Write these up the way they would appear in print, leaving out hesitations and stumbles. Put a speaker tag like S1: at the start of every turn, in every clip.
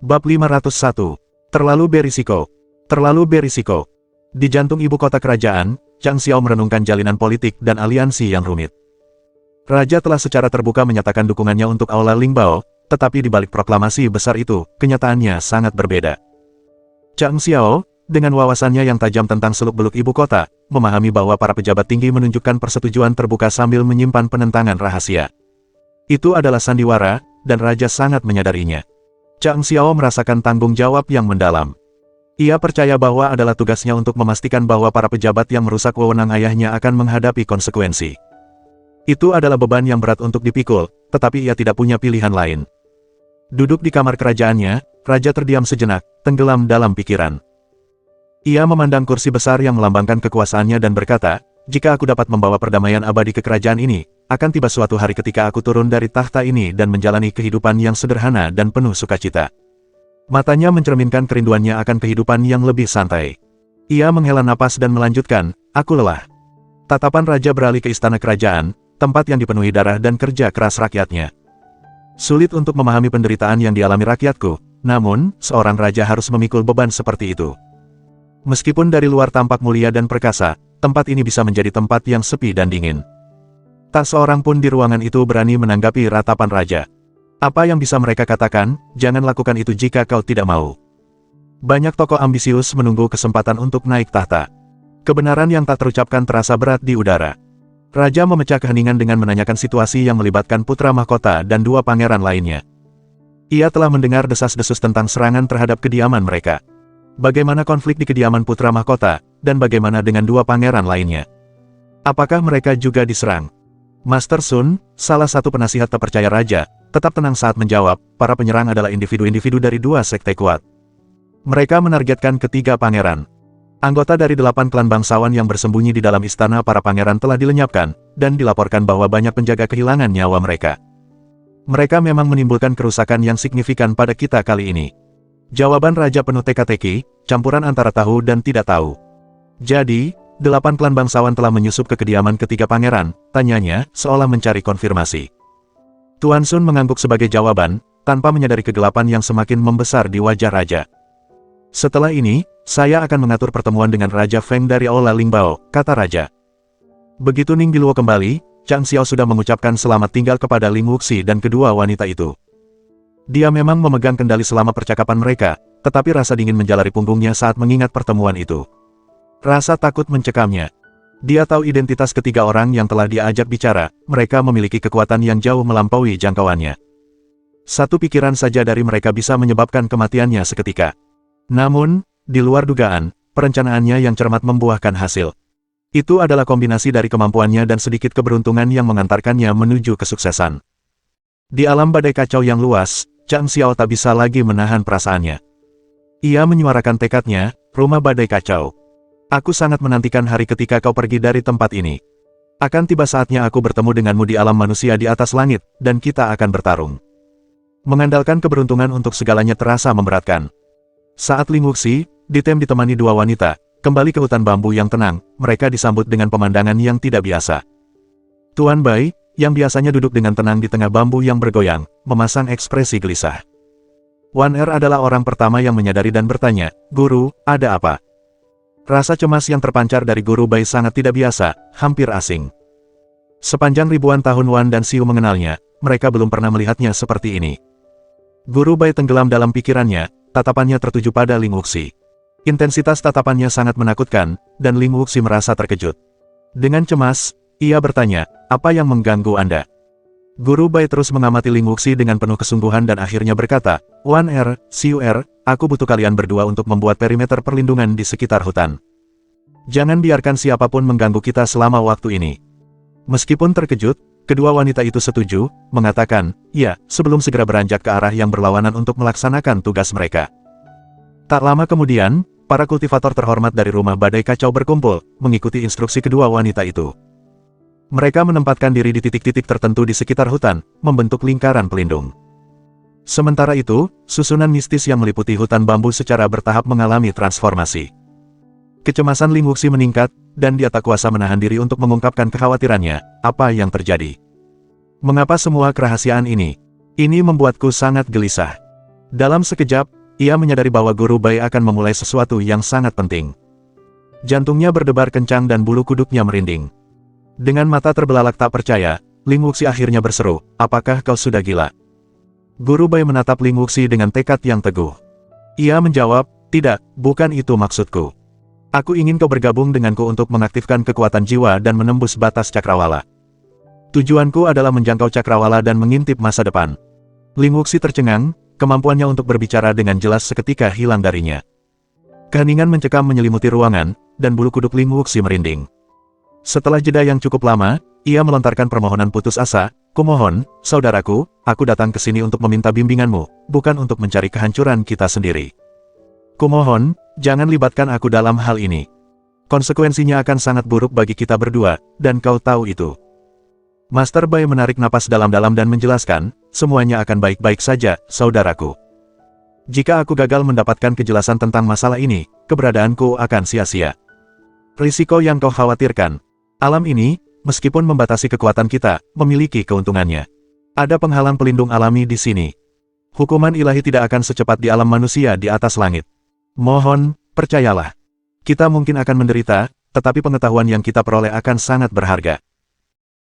S1: Bab 501. Terlalu berisiko. Terlalu berisiko. Di jantung ibu kota kerajaan, Zhang Xiao merenungkan jalinan politik dan aliansi yang rumit. Raja telah secara terbuka menyatakan dukungannya untuk Aula Lingbao, tetapi di balik proklamasi besar itu, kenyataannya sangat berbeda. Zhang Xiao, dengan wawasannya yang tajam tentang seluk-beluk ibu kota, memahami bahwa para pejabat tinggi menunjukkan persetujuan terbuka sambil menyimpan penentangan rahasia. Itu adalah sandiwara, dan Raja sangat menyadarinya. Zhang Xiao merasakan tanggung jawab yang mendalam. Ia percaya bahwa adalah tugasnya untuk memastikan bahwa para pejabat yang merusak wewenang ayahnya akan menghadapi konsekuensi. Itu adalah beban yang berat untuk dipikul, tetapi ia tidak punya pilihan lain. Duduk di kamar kerajaannya, Raja terdiam sejenak, tenggelam dalam pikiran. Ia memandang kursi besar yang melambangkan kekuasaannya dan berkata, "Jika aku dapat membawa perdamaian abadi ke kerajaan ini, akan tiba suatu hari ketika aku turun dari takhta ini dan menjalani kehidupan yang sederhana dan penuh sukacita." Matanya mencerminkan kerinduannya akan kehidupan yang lebih santai. Ia menghela napas dan melanjutkan, "Aku lelah." Tatapan Raja beralih ke istana kerajaan, tempat yang dipenuhi darah dan kerja keras rakyatnya. Sulit untuk memahami penderitaan yang dialami rakyatku, namun, seorang raja harus memikul beban seperti itu. Meskipun dari luar tampak mulia dan perkasa, tempat ini bisa menjadi tempat yang sepi dan dingin. Tak seorang pun di ruangan itu berani menanggapi ratapan raja. Apa yang bisa mereka katakan, "Jangan lakukan itu jika kau tidak mau." Banyak tokoh ambisius menunggu kesempatan untuk naik tahta. Kebenaran yang tak terucapkan terasa berat di udara. Raja memecah keheningan dengan menanyakan situasi yang melibatkan putra mahkota dan dua pangeran lainnya. Ia telah mendengar desas-desus tentang serangan terhadap kediaman mereka. Bagaimana konflik di kediaman putra mahkota, dan bagaimana dengan dua pangeran lainnya? Apakah mereka juga diserang? Master Sun, salah satu penasihat terpercaya raja, tetap tenang saat menjawab, para penyerang adalah individu-individu dari dua sekte kuat. Mereka menargetkan ketiga pangeran. Anggota dari 8 klan bangsawan yang bersembunyi di dalam istana para pangeran telah dilenyapkan, dan dilaporkan bahwa banyak penjaga kehilangan nyawa mereka. Mereka memang menimbulkan kerusakan yang signifikan pada kita kali ini. Jawaban raja penuh teka-teki, campuran antara tahu dan tidak tahu. Jadi, 8 klan bangsawan telah menyusup ke kediaman ketiga pangeran, tanyanya, seolah mencari konfirmasi. Tuan Sun mengangguk sebagai jawaban, tanpa menyadari kegelapan yang semakin membesar di wajah raja. "Setelah ini, saya akan mengatur pertemuan dengan Raja Feng dari Aula Lingbao," kata raja. Begitu Ning Biluo kembali, Zhang Xiao sudah mengucapkan selamat tinggal kepada Ling Wuxi dan kedua wanita itu. Dia memang memegang kendali selama percakapan mereka, tetapi rasa dingin menjalari punggungnya saat mengingat pertemuan itu. Rasa takut mencekamnya. Dia tahu identitas ketiga orang yang telah dia ajak bicara, mereka memiliki kekuatan yang jauh melampaui jangkauannya. Satu pikiran saja dari mereka bisa menyebabkan kematiannya seketika. Namun, di luar dugaan, perencanaannya yang cermat membuahkan hasil. Itu adalah kombinasi dari kemampuannya dan sedikit keberuntungan yang mengantarkannya menuju kesuksesan. Di alam badai kacau yang luas, Zhang Xiao tak bisa lagi menahan perasaannya. Ia menyuarakan tekadnya, "Rumah badai kacau. Aku sangat menantikan hari ketika kau pergi dari tempat ini. Akan tiba saatnya aku bertemu denganmu di alam manusia di atas langit, dan kita akan bertarung." Mengandalkan keberuntungan untuk segalanya terasa memberatkan. Saat Ling Wuxi, ditem ditemani dua wanita, kembali ke hutan bambu yang tenang, mereka disambut dengan pemandangan yang tidak biasa. Tuan Bai, yang biasanya duduk dengan tenang di tengah bambu yang bergoyang, memasang ekspresi gelisah. Wan Er adalah orang pertama yang menyadari dan bertanya, "Guru, ada apa?" Rasa cemas yang terpancar dari Guru Bai sangat tidak biasa, hampir asing. Sepanjang ribuan tahun Wan dan Xiu mengenalnya, mereka belum pernah melihatnya seperti ini. Guru Bai tenggelam dalam pikirannya, tatapannya tertuju pada Ling Wuxi. Intensitas tatapannya sangat menakutkan, dan Ling Wuxi merasa terkejut. Dengan cemas, ia bertanya, "Apa yang mengganggu Anda?" Guru Bai terus mengamati Ling Wuxi dengan penuh kesungguhan dan akhirnya berkata, "Wan Er, Xiu Er, aku butuh kalian berdua untuk membuat perimeter perlindungan di sekitar hutan. Jangan biarkan siapapun mengganggu kita selama waktu ini." Meskipun terkejut, kedua wanita itu setuju, mengatakan, "Ya," sebelum segera beranjak ke arah yang berlawanan untuk melaksanakan tugas mereka. Tak lama kemudian, para kultivator terhormat dari rumah badai kacau berkumpul, mengikuti instruksi kedua wanita itu. Mereka menempatkan diri di titik-titik tertentu di sekitar hutan, membentuk lingkaran pelindung. Sementara itu, susunan mistis yang meliputi hutan bambu secara bertahap mengalami transformasi. Kecemasan Ling Wuxi meningkat, dan dia tak kuasa menahan diri untuk mengungkapkan kekhawatirannya, "Apa yang terjadi? Mengapa semua kerahasiaan ini? Ini membuatku sangat gelisah." Dalam sekejap, ia menyadari bahwa Guru Bai akan memulai sesuatu yang sangat penting. Jantungnya berdebar kencang dan bulu kuduknya merinding. Dengan mata terbelalak tak percaya, Ling Wuxi akhirnya berseru, "Apakah kau sudah gila?" Guru Bai menatap Ling Wuxi dengan tekad yang teguh. Ia menjawab, "Tidak, bukan itu maksudku. Aku ingin kau bergabung denganku untuk mengaktifkan kekuatan jiwa dan menembus batas cakrawala. Tujuanku adalah menjangkau cakrawala dan mengintip masa depan." Ling Wuxi tercengang, kemampuannya untuk berbicara dengan jelas seketika hilang darinya. Keheningan mencekam menyelimuti ruangan, dan bulu kuduk Ling Wuxi merinding. Setelah jeda yang cukup lama, ia melontarkan permohonan putus asa, "Kumohon, saudaraku, aku datang ke sini untuk meminta bimbinganmu, bukan untuk mencari kehancuran kita sendiri. Kumohon, jangan libatkan aku dalam hal ini. Konsekuensinya akan sangat buruk bagi kita berdua, dan kau tahu itu." Master Bai menarik napas dalam-dalam dan menjelaskan, "Semuanya akan baik-baik saja, saudaraku. Jika aku gagal mendapatkan kejelasan tentang masalah ini, keberadaanku akan sia-sia. Risiko yang kau khawatirkan. Alam ini, meskipun membatasi kekuatan kita, memiliki keuntungannya. Ada penghalang pelindung alami di sini. Hukuman ilahi tidak akan secepat di alam manusia di atas langit. Mohon, percayalah. Kita mungkin akan menderita, tetapi pengetahuan yang kita peroleh akan sangat berharga."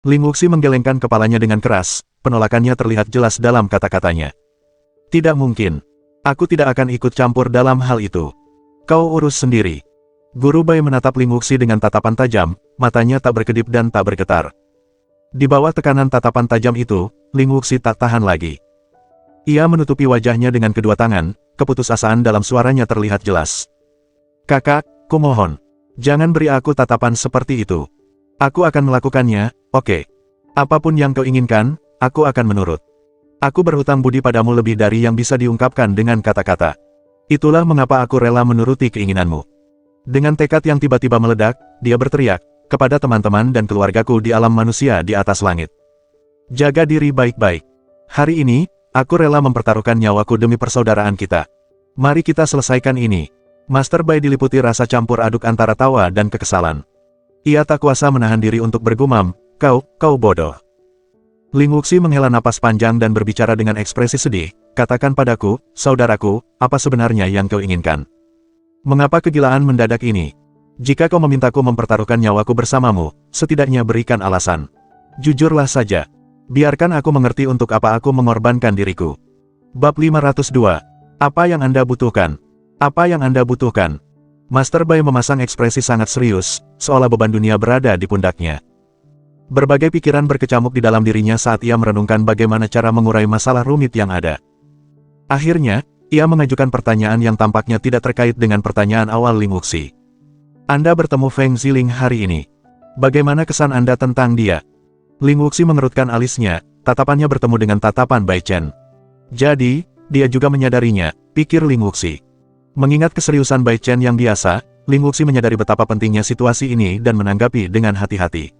S1: Ling Wuxi menggelengkan kepalanya dengan keras, penolakannya terlihat jelas dalam kata-katanya. "Tidak mungkin. Aku tidak akan ikut campur dalam hal itu. Kau urus sendiri." Guru Bai menatap Ling Wuxi dengan tatapan tajam, matanya tak berkedip dan tak bergetar. Di bawah tekanan tatapan tajam itu, Ling Wuxi tak tahan lagi. Ia menutupi wajahnya dengan kedua tangan, keputusasaan dalam suaranya terlihat jelas. "Kakak, kumohon. Jangan beri aku tatapan seperti itu. Aku akan melakukannya, oke. Apapun yang kau inginkan, aku akan menurut. Aku berhutang budi padamu lebih dari yang bisa diungkapkan dengan kata-kata. Itulah mengapa aku rela menuruti keinginanmu." Dengan tekad yang tiba-tiba meledak, dia berteriak, "Kepada teman-teman dan keluargaku di alam manusia di atas langit. Jaga diri baik-baik. Hari ini, aku rela mempertaruhkan nyawaku demi persaudaraan kita. Mari kita selesaikan ini." Master Bai diliputi rasa campur aduk antara tawa dan kekesalan. Ia tak kuasa menahan diri untuk bergumam, kau bodoh." Ling Wuxi menghela napas panjang dan berbicara dengan ekspresi sedih, "Katakan padaku, saudaraku, apa sebenarnya yang kau inginkan? Mengapa kegilaan mendadak ini? Jika kau memintaku mempertaruhkan nyawaku bersamamu, setidaknya berikan alasan. Jujurlah saja. Biarkan aku mengerti untuk apa aku mengorbankan diriku." Bab 502. Apa yang Anda butuhkan? Apa yang Anda butuhkan? Master Bai memasang ekspresi sangat serius, seolah beban dunia berada di pundaknya. Berbagai pikiran berkecamuk di dalam dirinya saat ia merenungkan bagaimana cara mengurai masalah rumit yang ada. Akhirnya, ia mengajukan pertanyaan yang tampaknya tidak terkait dengan pertanyaan awal Ling Wuxi. "Anda bertemu Feng Ziling hari ini. Bagaimana kesan Anda tentang dia?" Ling Wuxi mengerutkan alisnya, tatapannya bertemu dengan tatapan Bai Chen. Jadi, dia juga menyadarinya, pikir Ling Wuxi. Mengingat keseriusan Bai Chen yang biasa, Ling Wuxi menyadari betapa pentingnya situasi ini dan menanggapi dengan hati-hati.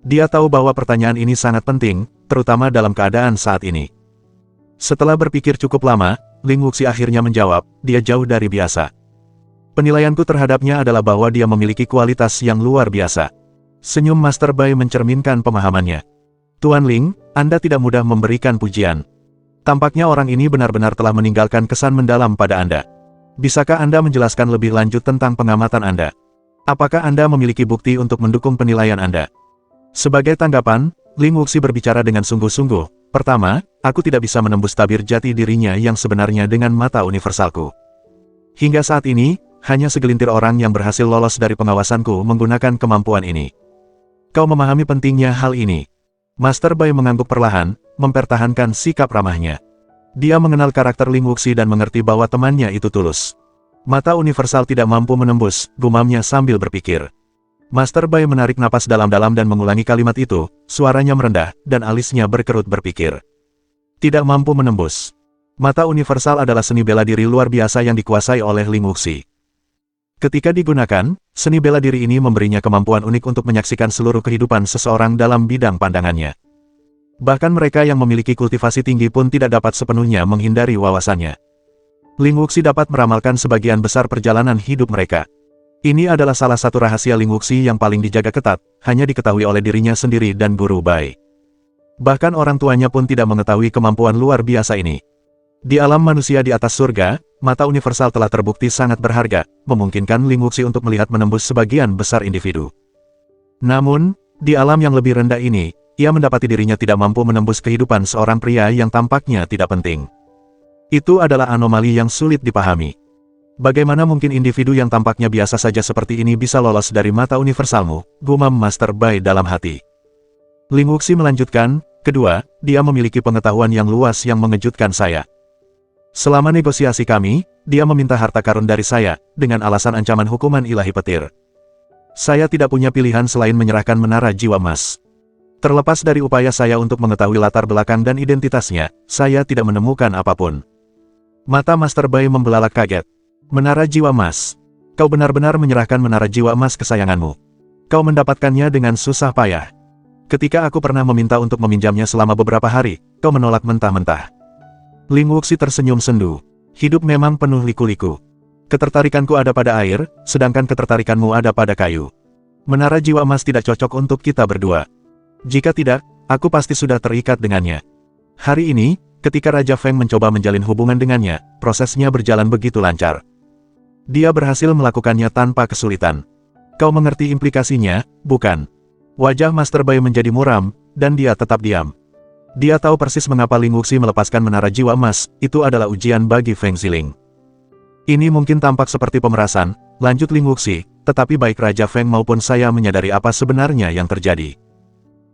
S1: Dia tahu bahwa pertanyaan ini sangat penting, terutama dalam keadaan saat ini. Setelah berpikir cukup lama, Ling Wuxi akhirnya menjawab, "Dia jauh dari biasa. Penilaianku terhadapnya adalah bahwa dia memiliki kualitas yang luar biasa." Senyum Master Bai mencerminkan pemahamannya. "Tuan Ling, Anda tidak mudah memberikan pujian. Tampaknya orang ini benar-benar telah meninggalkan kesan mendalam pada Anda. Bisakah Anda menjelaskan lebih lanjut tentang pengamatan Anda? Apakah Anda memiliki bukti untuk mendukung penilaian Anda?" Sebagai tanggapan, Ling Wuxi berbicara dengan sungguh-sungguh. "Pertama, aku tidak bisa menembus tabir jati dirinya yang sebenarnya dengan mata universalku. Hingga saat ini, hanya segelintir orang yang berhasil lolos dari pengawasanku menggunakan kemampuan ini. Kau memahami pentingnya hal ini." Master Bai mengangguk perlahan, mempertahankan sikap ramahnya. Dia mengenal karakter Ling Wuxi dan mengerti bahwa temannya itu tulus. "Mata universal tidak mampu menembus," gumamnya sambil berpikir. Master Bai menarik napas dalam-dalam dan mengulangi kalimat itu, suaranya merendah, dan alisnya berkerut berpikir. "Tidak mampu menembus. Mata universal adalah seni bela diri luar biasa yang dikuasai oleh Ling Wuxi. Ketika digunakan, seni bela diri ini memberinya kemampuan unik untuk menyaksikan seluruh kehidupan seseorang dalam bidang pandangannya. Bahkan mereka yang memiliki kultivasi tinggi pun tidak dapat sepenuhnya menghindari wawasannya. Ling Wuxi dapat meramalkan sebagian besar perjalanan hidup mereka. Ini adalah salah satu rahasia Ling Wuxi yang paling dijaga ketat, hanya diketahui oleh dirinya sendiri dan Guru Bai. Bahkan orang tuanya pun tidak mengetahui kemampuan luar biasa ini. Di alam manusia di atas surga, mata universal telah terbukti sangat berharga, memungkinkan Ling Wuxi untuk melihat menembus sebagian besar individu. Namun, di alam yang lebih rendah ini, ia mendapati dirinya tidak mampu menembus kehidupan seorang pria yang tampaknya tidak penting. Itu adalah anomali yang sulit dipahami. Bagaimana mungkin individu yang tampaknya biasa saja seperti ini bisa lolos dari mata universalmu, gumam Master Bai dalam hati. Ling Wuxi melanjutkan, kedua, dia memiliki pengetahuan yang luas yang mengejutkan saya. Selama negosiasi kami, dia meminta harta karun dari saya, dengan alasan ancaman hukuman ilahi petir. Saya tidak punya pilihan selain menyerahkan menara jiwa emas. Terlepas dari upaya saya untuk mengetahui latar belakang dan identitasnya, saya tidak menemukan apapun. Mata Master Bai membelalak kaget. Menara jiwa emas. Kau benar-benar menyerahkan menara jiwa emas kesayanganmu. Kau mendapatkannya dengan susah payah. Ketika aku pernah meminta untuk meminjamnya selama beberapa hari, kau menolak mentah-mentah. Ling Wuxi tersenyum sendu. Hidup memang penuh liku-liku. Ketertarikanku ada pada air, sedangkan ketertarikanmu ada pada kayu. Menara jiwa emas tidak cocok untuk kita berdua. Jika tidak, aku pasti sudah terikat dengannya. Hari ini, ketika Raja Feng mencoba menjalin hubungan dengannya, prosesnya berjalan begitu lancar. Dia berhasil melakukannya tanpa kesulitan. Kau mengerti implikasinya, bukan? Wajah Master Bai menjadi muram, dan dia tetap diam. Dia tahu persis mengapa Ling Wuxi melepaskan menara jiwa emas, itu adalah ujian bagi Feng Ziling. Ini mungkin tampak seperti pemerasan, lanjut Ling Wuxi, tetapi baik Raja Feng maupun saya menyadari apa sebenarnya yang terjadi.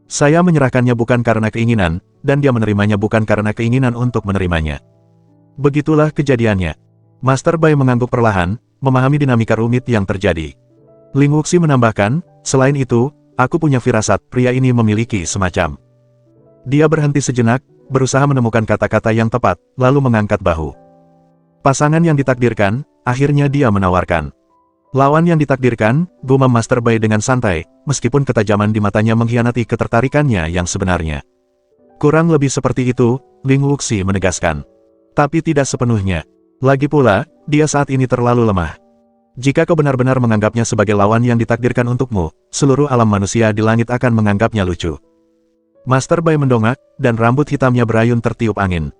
S1: Saya menyerahkannya bukan karena keinginan, dan dia menerimanya bukan karena keinginan untuk menerimanya. Begitulah kejadiannya. Master Bai mengangguk perlahan, memahami dinamika rumit yang terjadi. Ling Wuxi menambahkan, selain itu, aku punya firasat, pria ini memiliki semacam. Dia berhenti sejenak, berusaha menemukan kata-kata yang tepat, lalu mengangkat bahu. Pasangan yang ditakdirkan, akhirnya dia menawarkan. Lawan yang ditakdirkan, gumam Master Bai dengan santai, meskipun ketajaman di matanya mengkhianati ketertarikannya yang sebenarnya. Kurang lebih seperti itu, Ling Wuxi menegaskan. Tapi tidak sepenuhnya. Lagi pula, dia saat ini terlalu lemah. Jika kau benar-benar menganggapnya sebagai lawan yang ditakdirkan untukmu, seluruh alam manusia di langit akan menganggapnya lucu. Master Bai mendongak, dan rambut hitamnya berayun tertiup angin.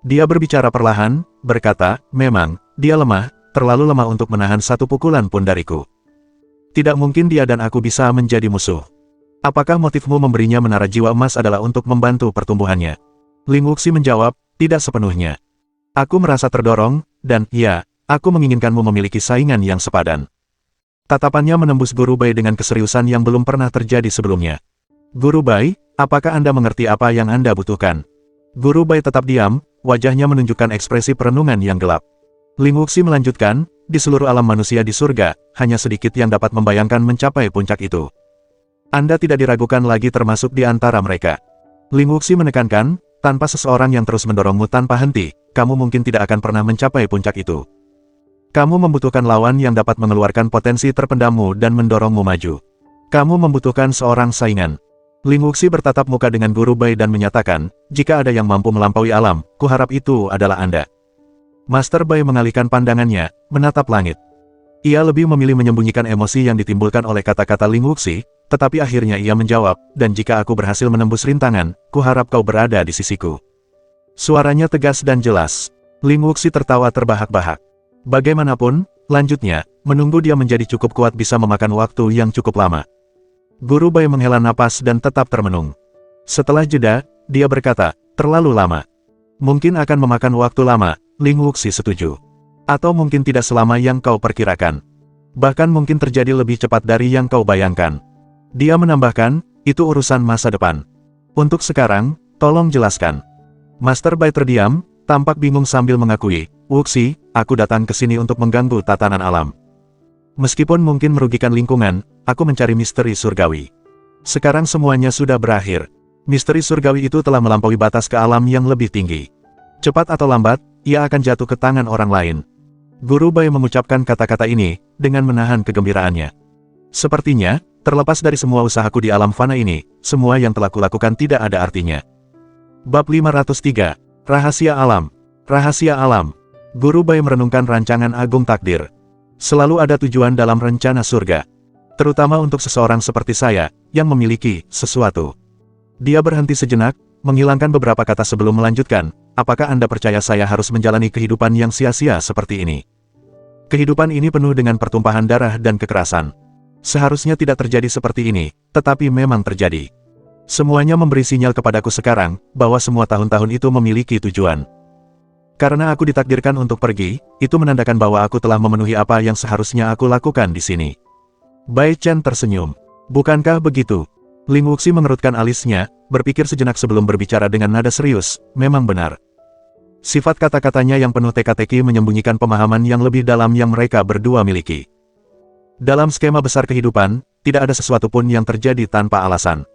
S1: Dia berbicara perlahan, berkata, memang, dia lemah, terlalu lemah untuk menahan satu pukulan pun dariku. Tidak mungkin dia dan aku bisa menjadi musuh. Apakah motifmu memberinya menara jiwa emas adalah untuk membantu pertumbuhannya? Ling Wuxi menjawab, tidak sepenuhnya. Aku merasa terdorong, dan, ya, aku menginginkanmu memiliki saingan yang sepadan. Tatapannya menembus Guru Bai dengan keseriusan yang belum pernah terjadi sebelumnya. Guru Bai, apakah Anda mengerti apa yang Anda butuhkan? Guru Bai tetap diam, wajahnya menunjukkan ekspresi perenungan yang gelap. Ling Wuxi melanjutkan, di seluruh alam manusia di surga, hanya sedikit yang dapat membayangkan mencapai puncak itu. Anda tidak diragukan lagi termasuk di antara mereka. Ling Wuxi menekankan, tanpa seseorang yang terus mendorongmu tanpa henti, kamu mungkin tidak akan pernah mencapai puncak itu. Kamu membutuhkan lawan yang dapat mengeluarkan potensi terpendammu dan mendorongmu maju. Kamu membutuhkan seorang saingan. Ling Wuxi bertatap muka dengan Guru Bai dan menyatakan, jika ada yang mampu melampaui alam, kuharap itu adalah Anda. Master Bai mengalihkan pandangannya, menatap langit. Ia lebih memilih menyembunyikan emosi yang ditimbulkan oleh kata-kata Ling Wuxi, tetapi akhirnya ia menjawab, dan jika aku berhasil menembus rintangan, kuharap kau berada di sisiku. Suaranya tegas dan jelas. Ling Wuxi tertawa terbahak-bahak. Bagaimanapun, lanjutnya, menunggu dia menjadi cukup kuat bisa memakan waktu yang cukup lama. Guru Bai menghela napas dan tetap termenung. Setelah jeda, dia berkata, terlalu lama. Mungkin akan memakan waktu lama, Ling Wuxi setuju. Atau mungkin tidak selama yang kau perkirakan. Bahkan mungkin terjadi lebih cepat dari yang kau bayangkan. Dia menambahkan, itu urusan masa depan. Untuk sekarang, tolong jelaskan. Master Bai terdiam, tampak bingung sambil mengakui, Wuxi, aku datang ke sini untuk mengganggu tatanan alam. Meskipun mungkin merugikan lingkungan, aku mencari misteri surgawi. Sekarang semuanya sudah berakhir. Misteri surgawi itu telah melampaui batas ke alam yang lebih tinggi. Cepat atau lambat, ia akan jatuh ke tangan orang lain. Guru Bai mengucapkan kata-kata ini, dengan menahan kegembiraannya. Sepertinya, terlepas dari semua usahaku di alam fana ini, semua yang telah kulakukan tidak ada artinya. Bab 503, Rahasia Alam. Rahasia Alam. Guru Bai merenungkan rancangan agung takdir. Selalu ada tujuan dalam rencana surga. Terutama untuk seseorang seperti saya, yang memiliki sesuatu. Dia berhenti sejenak, menghilangkan beberapa kata sebelum melanjutkan, apakah Anda percaya saya harus menjalani kehidupan yang sia-sia seperti ini? Kehidupan ini penuh dengan pertumpahan darah dan kekerasan. Seharusnya tidak terjadi seperti ini, tetapi memang terjadi. Semuanya memberi sinyal kepadaku sekarang, bahwa semua tahun-tahun itu memiliki tujuan. Karena aku ditakdirkan untuk pergi, itu menandakan bahwa aku telah memenuhi apa yang seharusnya aku lakukan di sini. Bai Chen tersenyum. Bukankah begitu? Ling Wuxi mengerutkan alisnya, berpikir sejenak sebelum berbicara dengan nada serius, memang benar. Sifat kata-katanya yang penuh teka-teki menyembunyikan pemahaman yang lebih dalam yang mereka berdua miliki. Dalam skema besar kehidupan, tidak ada sesuatu pun yang terjadi tanpa alasan.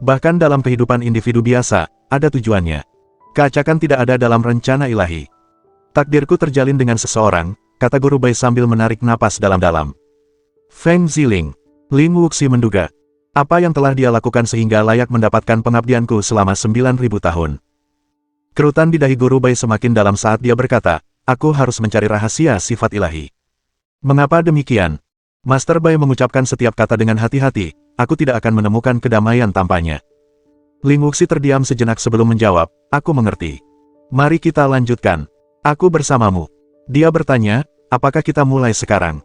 S1: Bahkan dalam kehidupan individu biasa, ada tujuannya. Keacakan tidak ada dalam rencana ilahi. Takdirku terjalin dengan seseorang, kata Guru Bai sambil menarik napas dalam-dalam. Feng Ziling. Ling Wuxi menduga. Apa yang telah dia lakukan sehingga layak mendapatkan pengabdianku selama 9.000 tahun. Kerutan di dahi Guru Bai semakin dalam saat dia berkata, aku harus mencari rahasia sifat ilahi. Mengapa demikian? Master Bai mengucapkan setiap kata dengan hati-hati, aku tidak akan menemukan kedamaian tanpanya. Ling Wuxi terdiam sejenak sebelum menjawab, aku mengerti. Mari kita lanjutkan. Aku bersamamu. Dia bertanya, apakah kita mulai sekarang?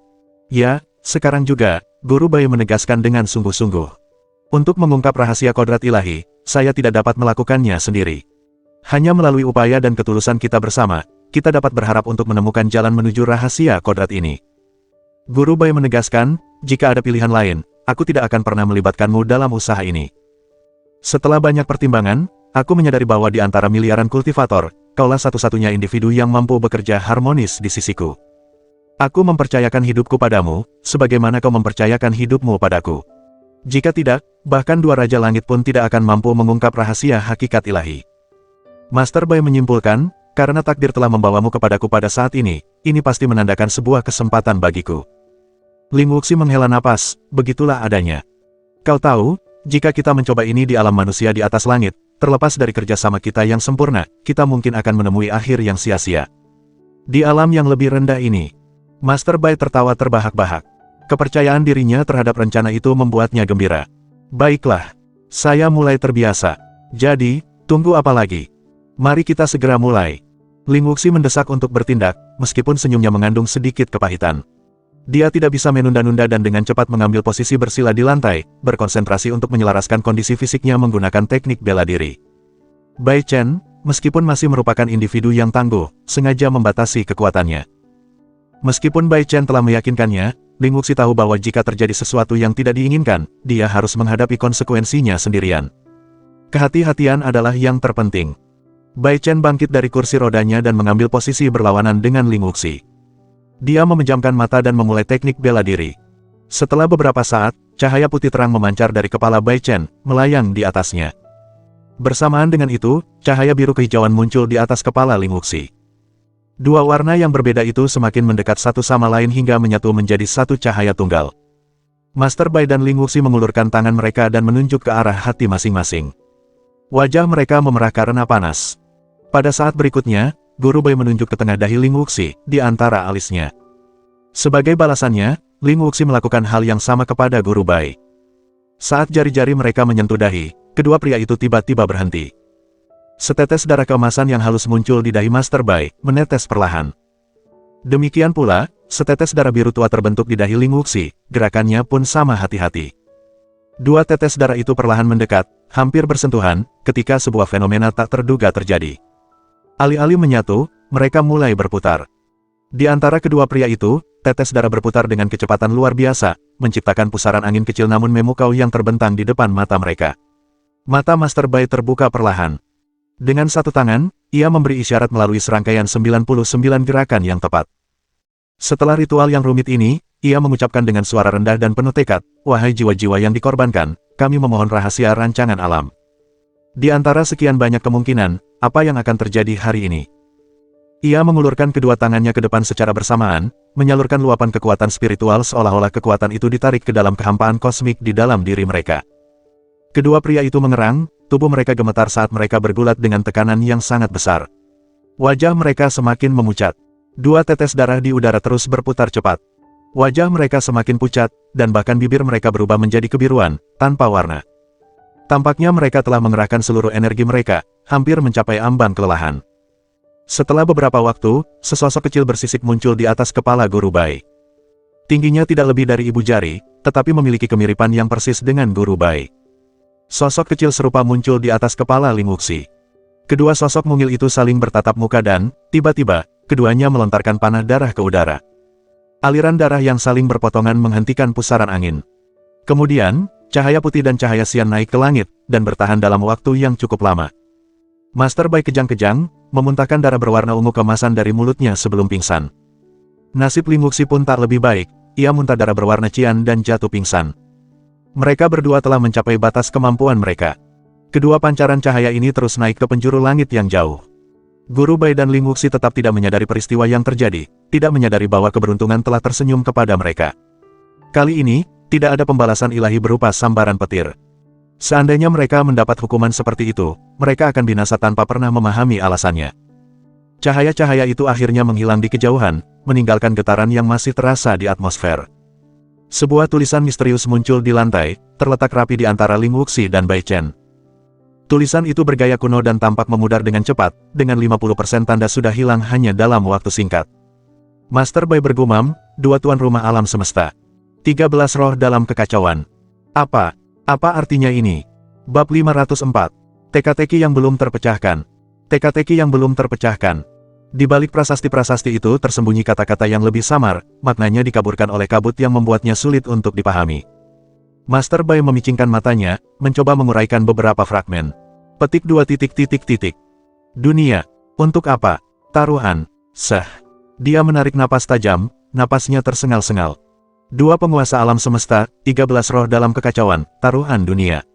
S1: Ya, sekarang juga, Guru Bai menegaskan dengan sungguh-sungguh. Untuk mengungkap rahasia kodrat ilahi, saya tidak dapat melakukannya sendiri. Hanya melalui upaya dan ketulusan kita bersama, kita dapat berharap untuk menemukan jalan menuju rahasia kodrat ini. Guru Bai menegaskan, jika ada pilihan lain, aku tidak akan pernah melibatkanmu dalam usaha ini. Setelah banyak pertimbangan, aku menyadari bahwa di antara miliaran kultivator, kaulah satu-satunya individu yang mampu bekerja harmonis di sisiku. Aku mempercayakan hidupku padamu, sebagaimana kau mempercayakan hidupmu padaku. Jika tidak, bahkan dua Raja Langit pun tidak akan mampu mengungkap rahasia hakikat ilahi. Master Bai menyimpulkan, karena takdir telah membawamu kepadaku pada saat ini pasti menandakan sebuah kesempatan bagiku. Ling Wuxi menghela napas, begitulah adanya. Kau tahu, jika kita mencoba ini di alam manusia di atas langit, terlepas dari kerjasama kita yang sempurna, kita mungkin akan menemui akhir yang sia-sia. Di alam yang lebih rendah ini, Master Bai tertawa terbahak-bahak. Kepercayaan dirinya terhadap rencana itu membuatnya gembira. Baiklah, saya mulai terbiasa. Jadi, tunggu apa lagi? Mari kita segera mulai. Ling Wuxi mendesak untuk bertindak, meskipun senyumnya mengandung sedikit kepahitan. Dia tidak bisa menunda-nunda dan dengan cepat mengambil posisi bersila di lantai, berkonsentrasi untuk menyelaraskan kondisi fisiknya menggunakan teknik bela diri. Bai Chen, meskipun masih merupakan individu yang tangguh, sengaja membatasi kekuatannya. Meskipun Bai Chen telah meyakinkannya, Ling Wuxi tahu bahwa jika terjadi sesuatu yang tidak diinginkan, dia harus menghadapi konsekuensinya sendirian. Kehati-hatian adalah yang terpenting. Bai Chen bangkit dari kursi rodanya dan mengambil posisi berlawanan dengan Ling Wuxi. Dia memejamkan mata dan memulai teknik bela diri. Setelah beberapa saat, cahaya putih terang memancar dari kepala Bai Chen, melayang di atasnya. Bersamaan dengan itu, cahaya biru kehijauan muncul di atas kepala Ling Wuxi. Dua warna yang berbeda itu semakin mendekat satu sama lain hingga menyatu menjadi satu cahaya tunggal. Master Bai dan Ling Wuxi mengulurkan tangan mereka dan menunjuk ke arah hati masing-masing. Wajah mereka memerah karena panas. Pada saat berikutnya, Guru Bai menunjuk ke tengah dahi Ling Wuxi, di antara alisnya. Sebagai balasannya, Ling Wuxi melakukan hal yang sama kepada Guru Bai. Saat jari-jari mereka menyentuh dahi, kedua pria itu tiba-tiba berhenti. Setetes darah keemasan yang halus muncul di dahi Master Bai, menetes perlahan. Demikian pula, setetes darah biru tua terbentuk di dahi Ling Wuxi, gerakannya pun sama hati-hati. Dua tetes darah itu perlahan mendekat, hampir bersentuhan, ketika sebuah fenomena tak terduga terjadi. Alih-alih menyatu, mereka mulai berputar. Di antara kedua pria itu, tetes darah berputar dengan kecepatan luar biasa, menciptakan pusaran angin kecil namun memukau yang terbentang di depan mata mereka. Mata Master Bai terbuka perlahan. Dengan satu tangan, ia memberi isyarat melalui serangkaian 99 gerakan yang tepat. Setelah ritual yang rumit ini, ia mengucapkan dengan suara rendah dan penuh tekad, wahai jiwa-jiwa yang dikorbankan, kami memohon rahasia rancangan alam. Di antara sekian banyak kemungkinan, apa yang akan terjadi hari ini? Ia mengulurkan kedua tangannya ke depan secara bersamaan, menyalurkan luapan kekuatan spiritual seolah-olah kekuatan itu ditarik ke dalam kehampaan kosmik di dalam diri mereka. Kedua pria itu mengerang, tubuh mereka gemetar saat mereka bergulat dengan tekanan yang sangat besar. Wajah mereka semakin memucat. Dua tetes darah di udara terus berputar cepat. Wajah mereka semakin pucat, dan bahkan bibir mereka berubah menjadi kebiruan, tanpa warna. Tampaknya mereka telah mengerahkan seluruh energi mereka, hampir mencapai ambang kelelahan. Setelah beberapa waktu, sesosok kecil bersisik muncul di atas kepala Guru Bai. Tingginya tidak lebih dari ibu jari, tetapi memiliki kemiripan yang persis dengan Guru Bai. Sosok kecil serupa muncul di atas kepala Ling Wuxi. Kedua sosok mungil itu saling bertatap muka dan, tiba-tiba, keduanya melontarkan panah darah ke udara. Aliran darah yang saling berpotongan menghentikan pusaran angin. Kemudian, cahaya putih dan cahaya sian naik ke langit, dan bertahan dalam waktu yang cukup lama. Master Bai kejang-kejang, memuntahkan darah berwarna ungu kemasan dari mulutnya sebelum pingsan. Nasib Ling Wuxi pun tak lebih baik, ia muntah darah berwarna cian dan jatuh pingsan. Mereka berdua telah mencapai batas kemampuan mereka. Kedua pancaran cahaya ini terus naik ke penjuru langit yang jauh. Guru Bai dan Ling Wuxi tetap tidak menyadari peristiwa yang terjadi, tidak menyadari bahwa keberuntungan telah tersenyum kepada mereka. Kali ini, tidak ada pembalasan ilahi berupa sambaran petir. Seandainya mereka mendapat hukuman seperti itu, mereka akan binasa tanpa pernah memahami alasannya. Cahaya-cahaya itu akhirnya menghilang di kejauhan, meninggalkan getaran yang masih terasa di atmosfer. Sebuah tulisan misterius muncul di lantai, terletak rapi di antara Ling Wuxi dan Bai Chen. Tulisan itu bergaya kuno dan tampak memudar dengan cepat, dengan 50% tanda sudah hilang hanya dalam waktu singkat. Master Bai bergumam, dua tuan rumah alam semesta. 13 roh dalam kekacauan. Apa artinya ini? Bab 504. Teka-teki yang belum terpecahkan. Teka-teki yang belum terpecahkan. Di balik prasasti-prasasti itu tersembunyi kata-kata yang lebih samar, maknanya dikaburkan oleh kabut yang membuatnya sulit untuk dipahami. Master Bai memicingkan matanya, mencoba menguraikan beberapa fragmen. Petik 2 titik. Dunia. Untuk apa? Taruhan. Seh. Dia menarik napas tajam, napasnya tersengal-sengal. Dua penguasa alam semesta, 13 roh dalam kekacauan, taruhan dunia.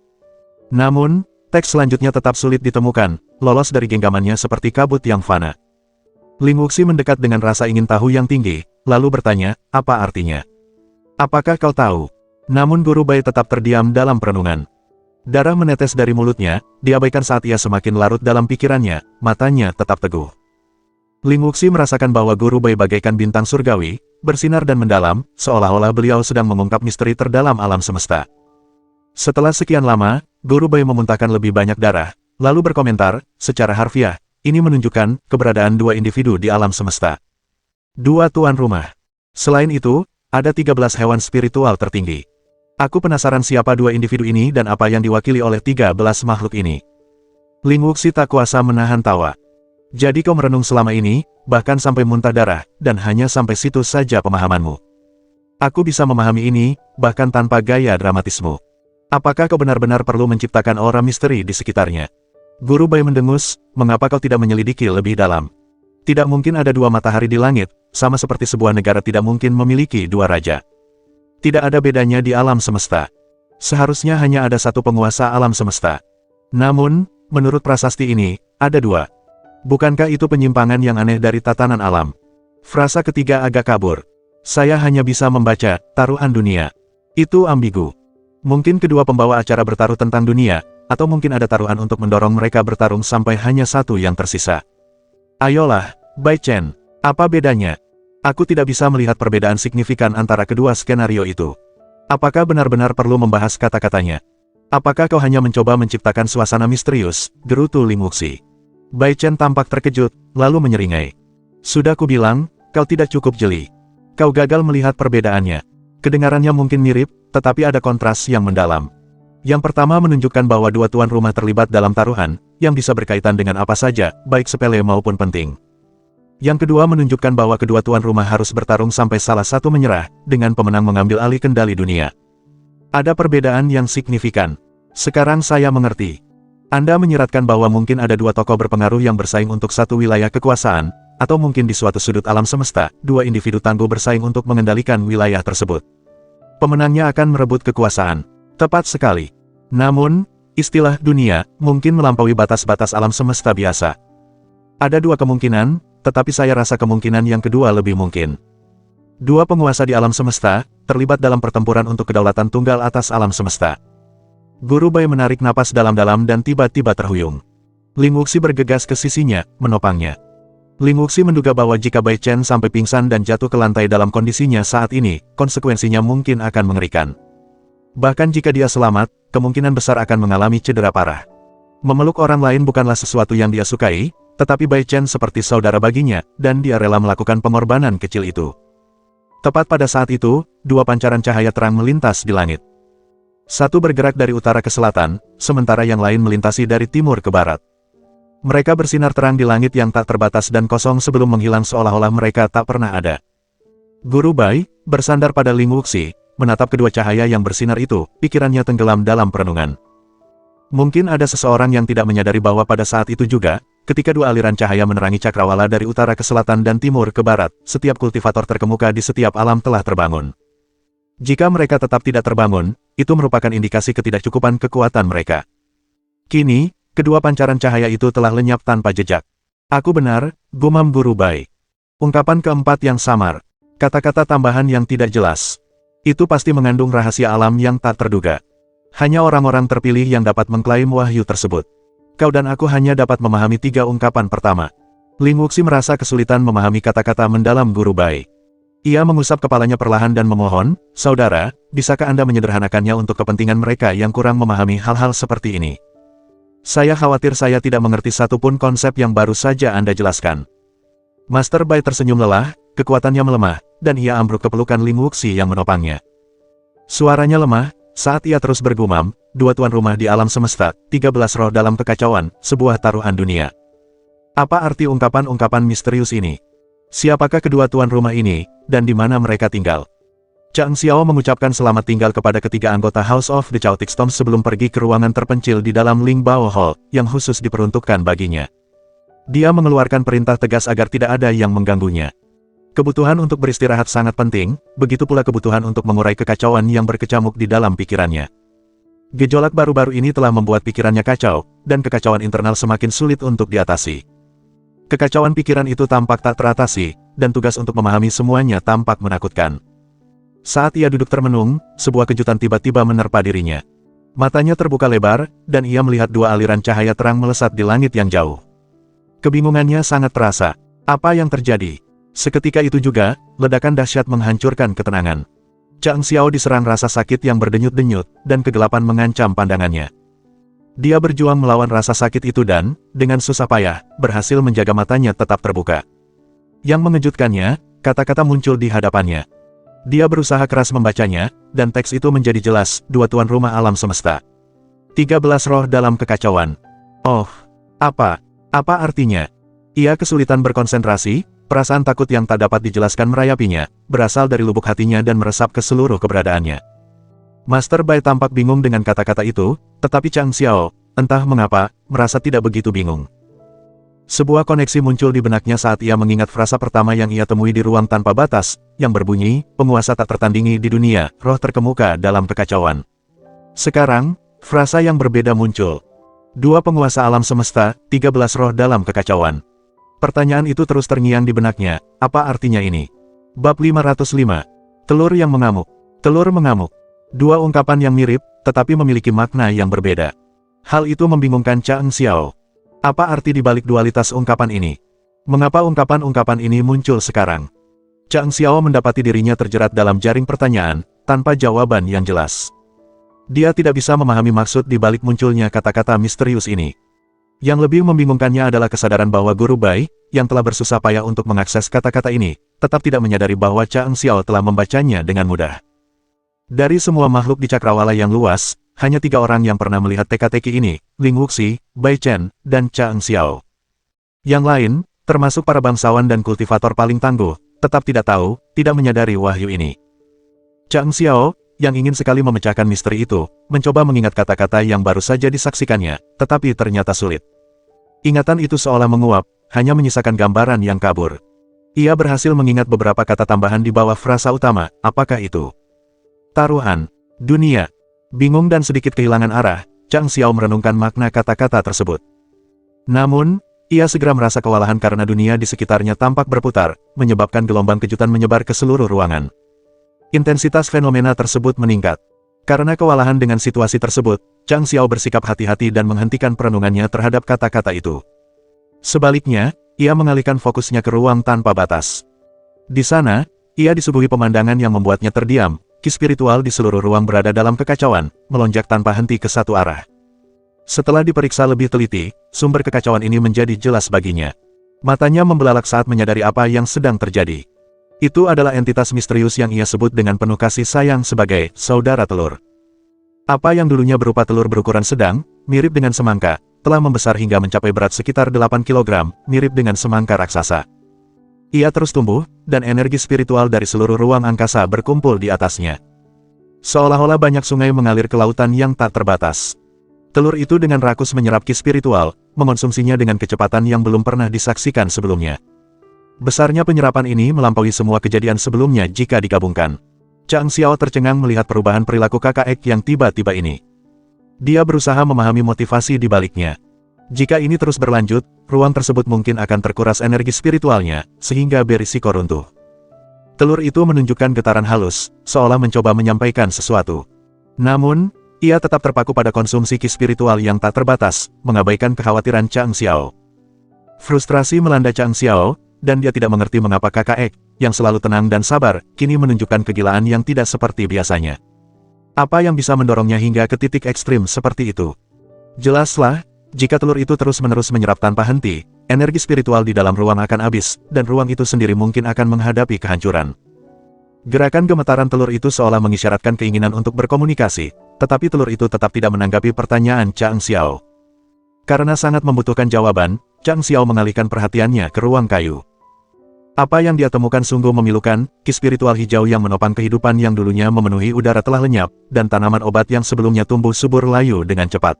S1: Namun, teks selanjutnya tetap sulit ditemukan, lolos dari genggamannya seperti kabut yang fana. Ling Wuxi mendekat dengan rasa ingin tahu yang tinggi, lalu bertanya, apa artinya? Apakah kau tahu? Namun Guru Bai tetap terdiam dalam perenungan. Darah menetes dari mulutnya, diabaikan saat ia semakin larut dalam pikirannya, matanya tetap teguh. Ling Wuxi merasakan bahwa Guru Bai bagaikan bintang surgawi, bersinar dan mendalam, seolah-olah beliau sedang mengungkap misteri terdalam alam semesta. Setelah sekian lama, Guru Bai memuntahkan lebih banyak darah, lalu berkomentar, secara harfiah, ini menunjukkan keberadaan dua individu di alam semesta. Dua tuan rumah. Selain itu, ada 13 hewan spiritual tertinggi. Aku penasaran siapa dua individu ini dan apa yang diwakili oleh 13 makhluk ini. Ling Wuxi tak kuasa menahan tawa. Jadi kau merenung selama ini, bahkan sampai muntah darah, dan hanya sampai situ saja pemahamanmu. Aku bisa memahami ini, bahkan tanpa gaya dramatismu. Apakah kau benar-benar perlu menciptakan aura misteri di sekitarnya? Guru Bai mendengus, mengapa kau tidak menyelidiki lebih dalam? Tidak mungkin ada dua matahari di langit, sama seperti sebuah negara tidak mungkin memiliki dua raja. Tidak ada bedanya di alam semesta. Seharusnya hanya ada satu penguasa alam semesta. Namun, menurut prasasti ini, ada dua. Bukankah itu penyimpangan yang aneh dari tatanan alam? Frasa ketiga agak kabur. Saya hanya bisa membaca, taruhan dunia. Itu ambigu. Mungkin kedua pembawa acara bertaruh tentang dunia, atau mungkin ada taruhan untuk mendorong mereka bertarung sampai hanya satu yang tersisa. Ayolah, Bai Chen, apa bedanya? Aku tidak bisa melihat perbedaan signifikan antara kedua skenario itu. Apakah benar-benar perlu membahas kata-katanya? Apakah kau hanya mencoba menciptakan suasana misterius? Gerutu Ling Wuxi. Bai Chen tampak terkejut, lalu menyeringai. Sudah kubilang, kau tidak cukup jeli. Kau gagal melihat perbedaannya. Kedengarannya mungkin mirip, tetapi ada kontras yang mendalam. Yang pertama menunjukkan bahwa dua tuan rumah terlibat dalam taruhan, yang bisa berkaitan dengan apa saja, baik sepele maupun penting. Yang kedua menunjukkan bahwa kedua tuan rumah harus bertarung sampai salah satu menyerah, dengan pemenang mengambil alih kendali dunia. Ada perbedaan yang signifikan. Sekarang saya mengerti. Anda menyiratkan bahwa mungkin ada dua tokoh berpengaruh yang bersaing untuk satu wilayah kekuasaan, atau mungkin di suatu sudut alam semesta, dua individu tangguh bersaing untuk mengendalikan wilayah tersebut. Pemenangnya akan merebut kekuasaan. Tepat sekali. Namun, istilah dunia mungkin melampaui batas-batas alam semesta biasa. Ada dua kemungkinan, tetapi saya rasa kemungkinan yang kedua lebih mungkin. Dua penguasa di alam semesta, terlibat dalam pertempuran untuk kedaulatan tunggal atas alam semesta. Guru Bai menarik napas dalam-dalam dan tiba-tiba terhuyung. Ling Wuxi bergegas ke sisinya, menopangnya. Ling Wuxi menduga bahwa jika Bai Chen sampai pingsan dan jatuh ke lantai dalam kondisinya saat ini, konsekuensinya mungkin akan mengerikan. Bahkan jika dia selamat, kemungkinan besar akan mengalami cedera parah. Memeluk orang lain bukanlah sesuatu yang dia sukai, Tetapi Bai Chen seperti saudara baginya, dan dia rela melakukan pengorbanan kecil itu. Tepat pada saat itu, dua pancaran cahaya terang melintas di langit. Satu bergerak dari utara ke selatan, sementara yang lain melintasi dari timur ke barat. Mereka bersinar terang di langit yang tak terbatas dan kosong sebelum menghilang seolah-olah mereka tak pernah ada. Guru Bai, bersandar pada Ling Wuxi, menatap kedua cahaya yang bersinar itu, pikirannya tenggelam dalam perenungan. Mungkin ada seseorang yang tidak menyadari bahwa pada saat itu juga, ketika dua aliran cahaya menerangi cakrawala dari utara ke selatan dan timur ke barat, setiap kultivator terkemuka di setiap alam telah terbangun. Jika mereka tetap tidak terbangun, itu merupakan indikasi ketidakcukupan kekuatan mereka. Kini, kedua pancaran cahaya itu telah lenyap tanpa jejak. Aku benar, gumam Guru Bai. Ungkapan keempat yang samar. Kata-kata tambahan yang tidak jelas. Itu pasti mengandung rahasia alam yang tak terduga. Hanya orang-orang terpilih yang dapat mengklaim wahyu tersebut. Kau dan aku hanya dapat memahami tiga ungkapan pertama. Ling Wuxi merasa kesulitan memahami kata-kata mendalam Guru Bai. Ia mengusap kepalanya perlahan dan memohon, "Saudara, bisakah Anda menyederhanakannya untuk kepentingan mereka yang kurang memahami hal-hal seperti ini? Saya khawatir saya tidak mengerti satupun konsep yang baru saja Anda jelaskan." Master Bai tersenyum lelah, kekuatannya melemah, dan ia ambruk ke pelukan Ling Wuxi yang menopangnya. Suaranya lemah, saat ia terus bergumam, "Dua tuan rumah di alam semesta, 13 roh dalam kekacauan, sebuah taruhan dunia." Apa arti ungkapan-ungkapan misterius ini? Siapakah kedua tuan rumah ini, dan di mana mereka tinggal? Chang Xiao mengucapkan selamat tinggal kepada ketiga anggota House of the Chaotic Storm sebelum pergi ke ruangan terpencil di dalam Ling Bao Hall, yang khusus diperuntukkan baginya. Dia mengeluarkan perintah tegas agar tidak ada yang mengganggunya. Kebutuhan untuk beristirahat sangat penting, begitu pula kebutuhan untuk mengurai kekacauan yang berkecamuk di dalam pikirannya. Gejolak baru-baru ini telah membuat pikirannya kacau, dan kekacauan internal semakin sulit untuk diatasi. Kekacauan pikiran itu tampak tak teratasi, dan tugas untuk memahami semuanya tampak menakutkan. Saat ia duduk termenung, sebuah kejutan tiba-tiba menerpa dirinya. Matanya terbuka lebar, dan ia melihat dua aliran cahaya terang melesat di langit yang jauh. Kebingungannya sangat terasa. Apa yang terjadi? Seketika itu juga, ledakan dahsyat menghancurkan ketenangan. Chang Xiao diserang rasa sakit yang berdenyut-denyut, dan kegelapan mengancam pandangannya. Dia berjuang melawan rasa sakit itu dan, dengan susah payah, berhasil menjaga matanya tetap terbuka. Yang mengejutkannya, kata-kata muncul di hadapannya. Dia berusaha keras membacanya, dan teks itu menjadi jelas, dua tuan rumah alam semesta. 13 roh dalam kekacauan. Oh, apa artinya? Ia kesulitan berkonsentrasi, perasaan takut yang tak dapat dijelaskan merayapinya, berasal dari lubuk hatinya dan meresap ke seluruh keberadaannya. Master Bai tampak bingung dengan kata-kata itu, tetapi Chang Xiao, entah mengapa, merasa tidak begitu bingung. Sebuah koneksi muncul di benaknya saat ia mengingat frasa pertama yang ia temui di ruang tanpa batas, yang berbunyi, "Penguasa tak tertandingi di dunia, roh terkemuka dalam kekacauan." Sekarang, frasa yang berbeda muncul. Dua penguasa alam semesta, 13 roh dalam kekacauan. Pertanyaan itu terus terngiang di benaknya, apa artinya ini? Bab 505. Telur yang mengamuk. Telur mengamuk. Dua ungkapan yang mirip, tetapi memiliki makna yang berbeda. Hal itu membingungkan Chang Xiao. Apa arti dibalik dualitas ungkapan ini? Mengapa ungkapan-ungkapan ini muncul sekarang? Chang Xiao mendapati dirinya terjerat dalam jaring pertanyaan, tanpa jawaban yang jelas. Dia tidak bisa memahami maksud dibalik munculnya kata-kata misterius ini. Yang lebih membingungkannya adalah kesadaran bahwa Guru Bai, yang telah bersusah payah untuk mengakses kata-kata ini, tetap tidak menyadari bahwa Chang Xiao telah membacanya dengan mudah. Dari semua makhluk di cakrawala yang luas, hanya 3 orang yang pernah melihat teka-teki ini, Ling Wuxi, Bai Chen, dan Chang Xiao. Yang lain, termasuk para bangsawan dan kultivator paling tangguh, tetap tidak tahu, tidak menyadari wahyu ini. Chang Xiao, yang ingin sekali memecahkan misteri itu, mencoba mengingat kata-kata yang baru saja disaksikannya, tetapi ternyata sulit. Ingatan itu seolah menguap, hanya menyisakan gambaran yang kabur. Ia berhasil mengingat beberapa kata tambahan di bawah frasa utama, apakah itu? Taruhan, dunia. Bingung dan sedikit kehilangan arah, Chang Xiao merenungkan makna kata-kata tersebut. Namun, ia segera merasa kewalahan karena dunia di sekitarnya tampak berputar, menyebabkan gelombang kejutan menyebar ke seluruh ruangan. Intensitas fenomena tersebut meningkat. Karena kewalahan dengan situasi tersebut, Chang Xiao bersikap hati-hati dan menghentikan perenungannya terhadap kata-kata itu. Sebaliknya, ia mengalihkan fokusnya ke ruang tanpa batas. Di sana, ia disuguhi pemandangan yang membuatnya terdiam, ki spiritual di seluruh ruang berada dalam kekacauan, melonjak tanpa henti ke satu arah. Setelah diperiksa lebih teliti, sumber kekacauan ini menjadi jelas baginya. Matanya membelalak saat menyadari apa yang sedang terjadi. Itu adalah entitas misterius yang ia sebut dengan penuh kasih sayang sebagai saudara telur. Apa yang dulunya berupa telur berukuran sedang, mirip dengan semangka, telah membesar hingga mencapai berat sekitar 8 kg, mirip dengan semangka raksasa. Ia terus tumbuh, dan energi spiritual dari seluruh ruang angkasa berkumpul di atasnya. Seolah-olah banyak sungai mengalir ke lautan yang tak terbatas. Telur itu dengan rakus menyerap ki spiritual, mengonsumsinya dengan kecepatan yang belum pernah disaksikan sebelumnya. Besarnya penyerapan ini melampaui semua kejadian sebelumnya jika digabungkan. Chang Xiao tercengang melihat perubahan perilaku kakak Ek yang tiba-tiba ini. Dia berusaha memahami motivasi di baliknya. Jika ini terus berlanjut, ruang tersebut mungkin akan terkuras energi spiritualnya, sehingga berisiko runtuh. Telur itu menunjukkan getaran halus, seolah mencoba menyampaikan sesuatu. Namun, ia tetap terpaku pada konsumsi ki spiritual yang tak terbatas, mengabaikan kekhawatiran Chang Xiao. Frustrasi melanda Chang Xiao, dan dia tidak mengerti mengapa kakak Ek, yang selalu tenang dan sabar, kini menunjukkan kegilaan yang tidak seperti biasanya. Apa yang bisa mendorongnya hingga ke titik ekstrim seperti itu? Jelaslah, jika telur itu terus-menerus menyerap tanpa henti, energi spiritual di dalam ruang akan habis, dan ruang itu sendiri mungkin akan menghadapi kehancuran. Gerakan gemetaran telur itu seolah mengisyaratkan keinginan untuk berkomunikasi, tetapi telur itu tetap tidak menanggapi pertanyaan Chang Xiao. Karena sangat membutuhkan jawaban, Chang Xiao mengalihkan perhatiannya ke ruang kayu. Apa yang dia temukan sungguh memilukan, ki spiritual hijau yang menopang kehidupan yang dulunya memenuhi udara telah lenyap, dan tanaman obat yang sebelumnya tumbuh subur layu dengan cepat.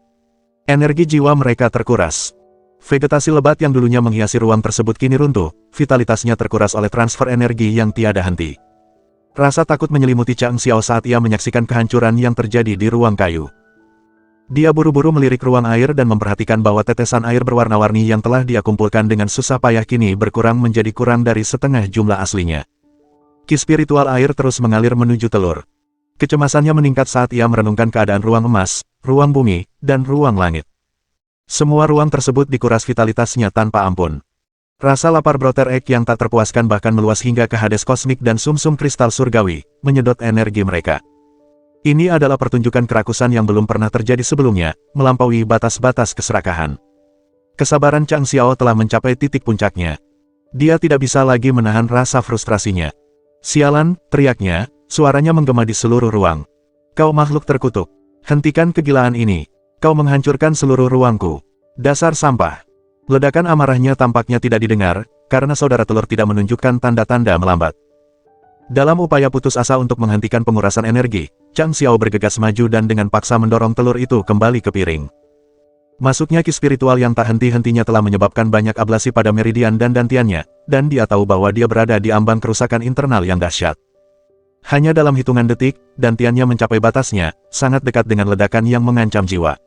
S1: Energi jiwa mereka terkuras. Vegetasi lebat yang dulunya menghiasi ruang tersebut kini runtuh, vitalitasnya terkuras oleh transfer energi yang tiada henti. Rasa takut menyelimuti Chang Xiao saat ia menyaksikan kehancuran yang terjadi di ruang kayu. Dia buru-buru melirik ruang air dan memperhatikan bahwa tetesan air berwarna-warni yang telah dia kumpulkan dengan susah payah kini berkurang menjadi kurang dari setengah jumlah aslinya. Ki spiritual air terus mengalir menuju telur. Kecemasannya meningkat saat ia merenungkan keadaan ruang emas, ruang bumi, dan ruang langit. Semua ruang tersebut dikuras vitalitasnya tanpa ampun. Rasa lapar Brother Egg yang tak terpuaskan bahkan meluas hingga ke Hades kosmik dan sumsum kristal surgawi, menyedot energi mereka. Ini adalah pertunjukan kerakusan yang belum pernah terjadi sebelumnya, melampaui batas-batas keserakahan. Kesabaran Chang Xiao telah mencapai titik puncaknya. Dia tidak bisa lagi menahan rasa frustrasinya. Sialan, teriaknya, suaranya menggema di seluruh ruang. Kau makhluk terkutuk. Hentikan kegilaan ini. Kau menghancurkan seluruh ruangku. Dasar sampah. Ledakan amarahnya tampaknya tidak didengar, karena saudara telur tidak menunjukkan tanda-tanda melambat. Dalam upaya putus asa untuk menghentikan pengurasan energi, Chang Xiao bergegas maju dan dengan paksa mendorong telur itu kembali ke piring. Masuknya ki spiritual yang tak henti-hentinya telah menyebabkan banyak ablasi pada meridian dan dantiannya, dan dia tahu bahwa dia berada di ambang kerusakan internal yang dahsyat. Hanya dalam hitungan detik, dantiannya mencapai batasnya, sangat dekat dengan ledakan yang mengancam jiwa.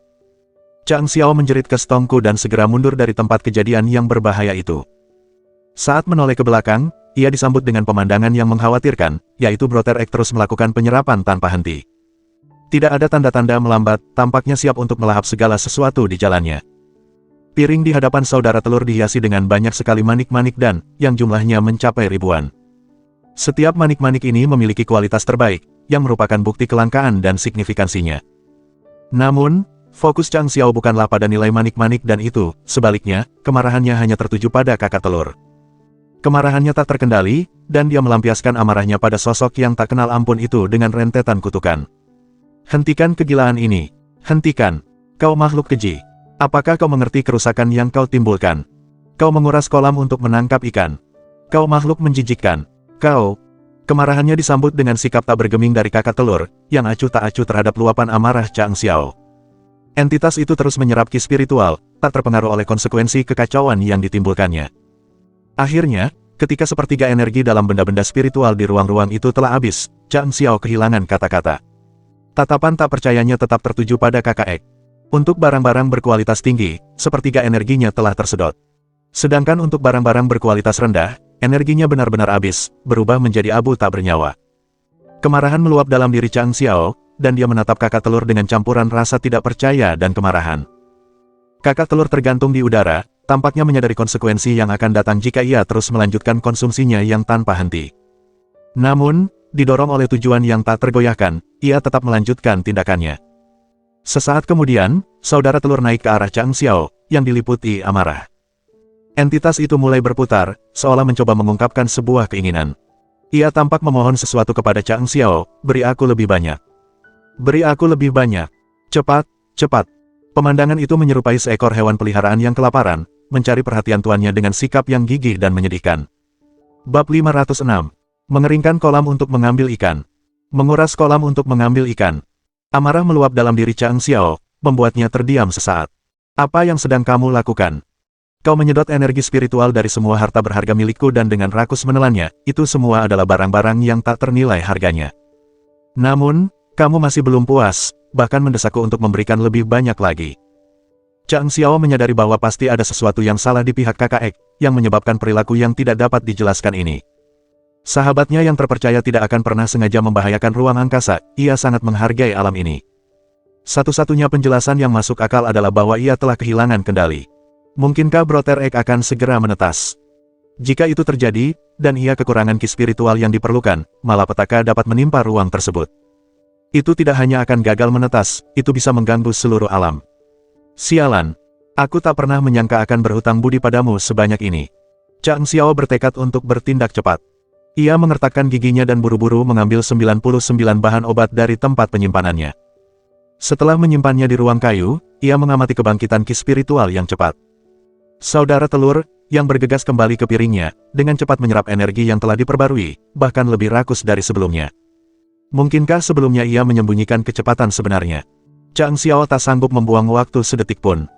S1: Chang Xiao menjerit ke setongku dan segera mundur dari tempat kejadian yang berbahaya itu. Saat menoleh ke belakang, ia disambut dengan pemandangan yang mengkhawatirkan, yaitu Brother Egg terus melakukan penyerapan tanpa henti. Tidak ada tanda-tanda melambat, tampaknya siap untuk melahap segala sesuatu di jalannya. Piring di hadapan saudara telur dihiasi dengan banyak sekali manik-manik dan, yang jumlahnya mencapai ribuan. Setiap manik-manik ini memiliki kualitas terbaik, yang merupakan bukti kelangkaan dan signifikansinya. Namun, fokus Chang Xiao bukanlah pada nilai manik-manik dan itu, sebaliknya, kemarahannya hanya tertuju pada kakak telur. Kemarahannya tak terkendali, dan dia melampiaskan amarahnya pada sosok yang tak kenal ampun itu dengan rentetan kutukan. Hentikan kegilaan ini. Hentikan. Kau makhluk keji. Apakah kau mengerti kerusakan yang kau timbulkan? Kau menguras kolam untuk menangkap ikan. Kau makhluk menjijikkan. Kau. Kemarahannya disambut dengan sikap tak bergeming dari kakak telur, yang acuh tak acuh terhadap luapan amarah Chang Xiao. Entitas itu terus menyerap ki spiritual, tak terpengaruh oleh konsekuensi kekacauan yang ditimbulkannya. Akhirnya, ketika sepertiga energi dalam benda-benda spiritual di ruang-ruang itu telah habis, Chang Xiao kehilangan kata-kata. Tatapan tak percayanya tetap tertuju pada kakak Ek. Untuk barang-barang berkualitas tinggi, sepertiga energinya telah tersedot. Sedangkan untuk barang-barang berkualitas rendah, energinya benar-benar habis, berubah menjadi abu tak bernyawa. Kemarahan meluap dalam diri Chang Xiao, dan dia menatap kakak telur dengan campuran rasa tidak percaya dan kemarahan. Kakak telur tergantung di udara, tampaknya menyadari konsekuensi yang akan datang jika ia terus melanjutkan konsumsinya yang tanpa henti. Namun, didorong oleh tujuan yang tak tergoyahkan, ia tetap melanjutkan tindakannya. Sesaat kemudian, saudara telur naik ke arah Chang Xiao, yang diliputi amarah. Entitas itu mulai berputar, seolah mencoba mengungkapkan sebuah keinginan. Ia tampak memohon sesuatu kepada Chang Xiao, beri aku lebih banyak. Beri aku lebih banyak. Cepat, cepat. Pemandangan itu menyerupai seekor hewan peliharaan yang kelaparan, mencari perhatian tuannya dengan sikap yang gigih dan menyedihkan. Bab 506. Mengeringkan kolam untuk mengambil ikan. Menguras kolam untuk mengambil ikan. Amarah meluap dalam diri Chang Xiao, membuatnya terdiam sesaat. Apa yang sedang kamu lakukan? Kau menyedot energi spiritual dari semua harta berharga milikku dan dengan rakus menelannya, itu semua adalah barang-barang yang tak ternilai harganya. Namun, kamu masih belum puas, bahkan mendesakku untuk memberikan lebih banyak lagi. Chang Xiao menyadari bahwa pasti ada sesuatu yang salah di pihak kakak Ek, yang menyebabkan perilaku yang tidak dapat dijelaskan ini. Sahabatnya yang terpercaya tidak akan pernah sengaja membahayakan ruang angkasa, ia sangat menghargai alam ini. Satu-satunya penjelasan yang masuk akal adalah bahwa ia telah kehilangan kendali. Mungkinkah Brother Egg akan segera menetas? Jika itu terjadi, dan ia kekurangan ki spiritual yang diperlukan, malapetaka dapat menimpa ruang tersebut. Itu tidak hanya akan gagal menetas, itu bisa mengganggu seluruh alam. Sialan. Aku tak pernah menyangka akan berhutang budi padamu sebanyak ini. Chang Xiao bertekad untuk bertindak cepat. Ia mengertakkan giginya dan buru-buru mengambil 99 bahan obat dari tempat penyimpanannya. Setelah menyimpannya di ruang kayu, ia mengamati kebangkitan ki spiritual yang cepat. Saudara telur, yang bergegas kembali ke piringnya, dengan cepat menyerap energi yang telah diperbarui, bahkan lebih rakus dari sebelumnya. Mungkinkah sebelumnya ia menyembunyikan kecepatan sebenarnya? Chang Xiao tak sanggup membuang waktu sedetik pun.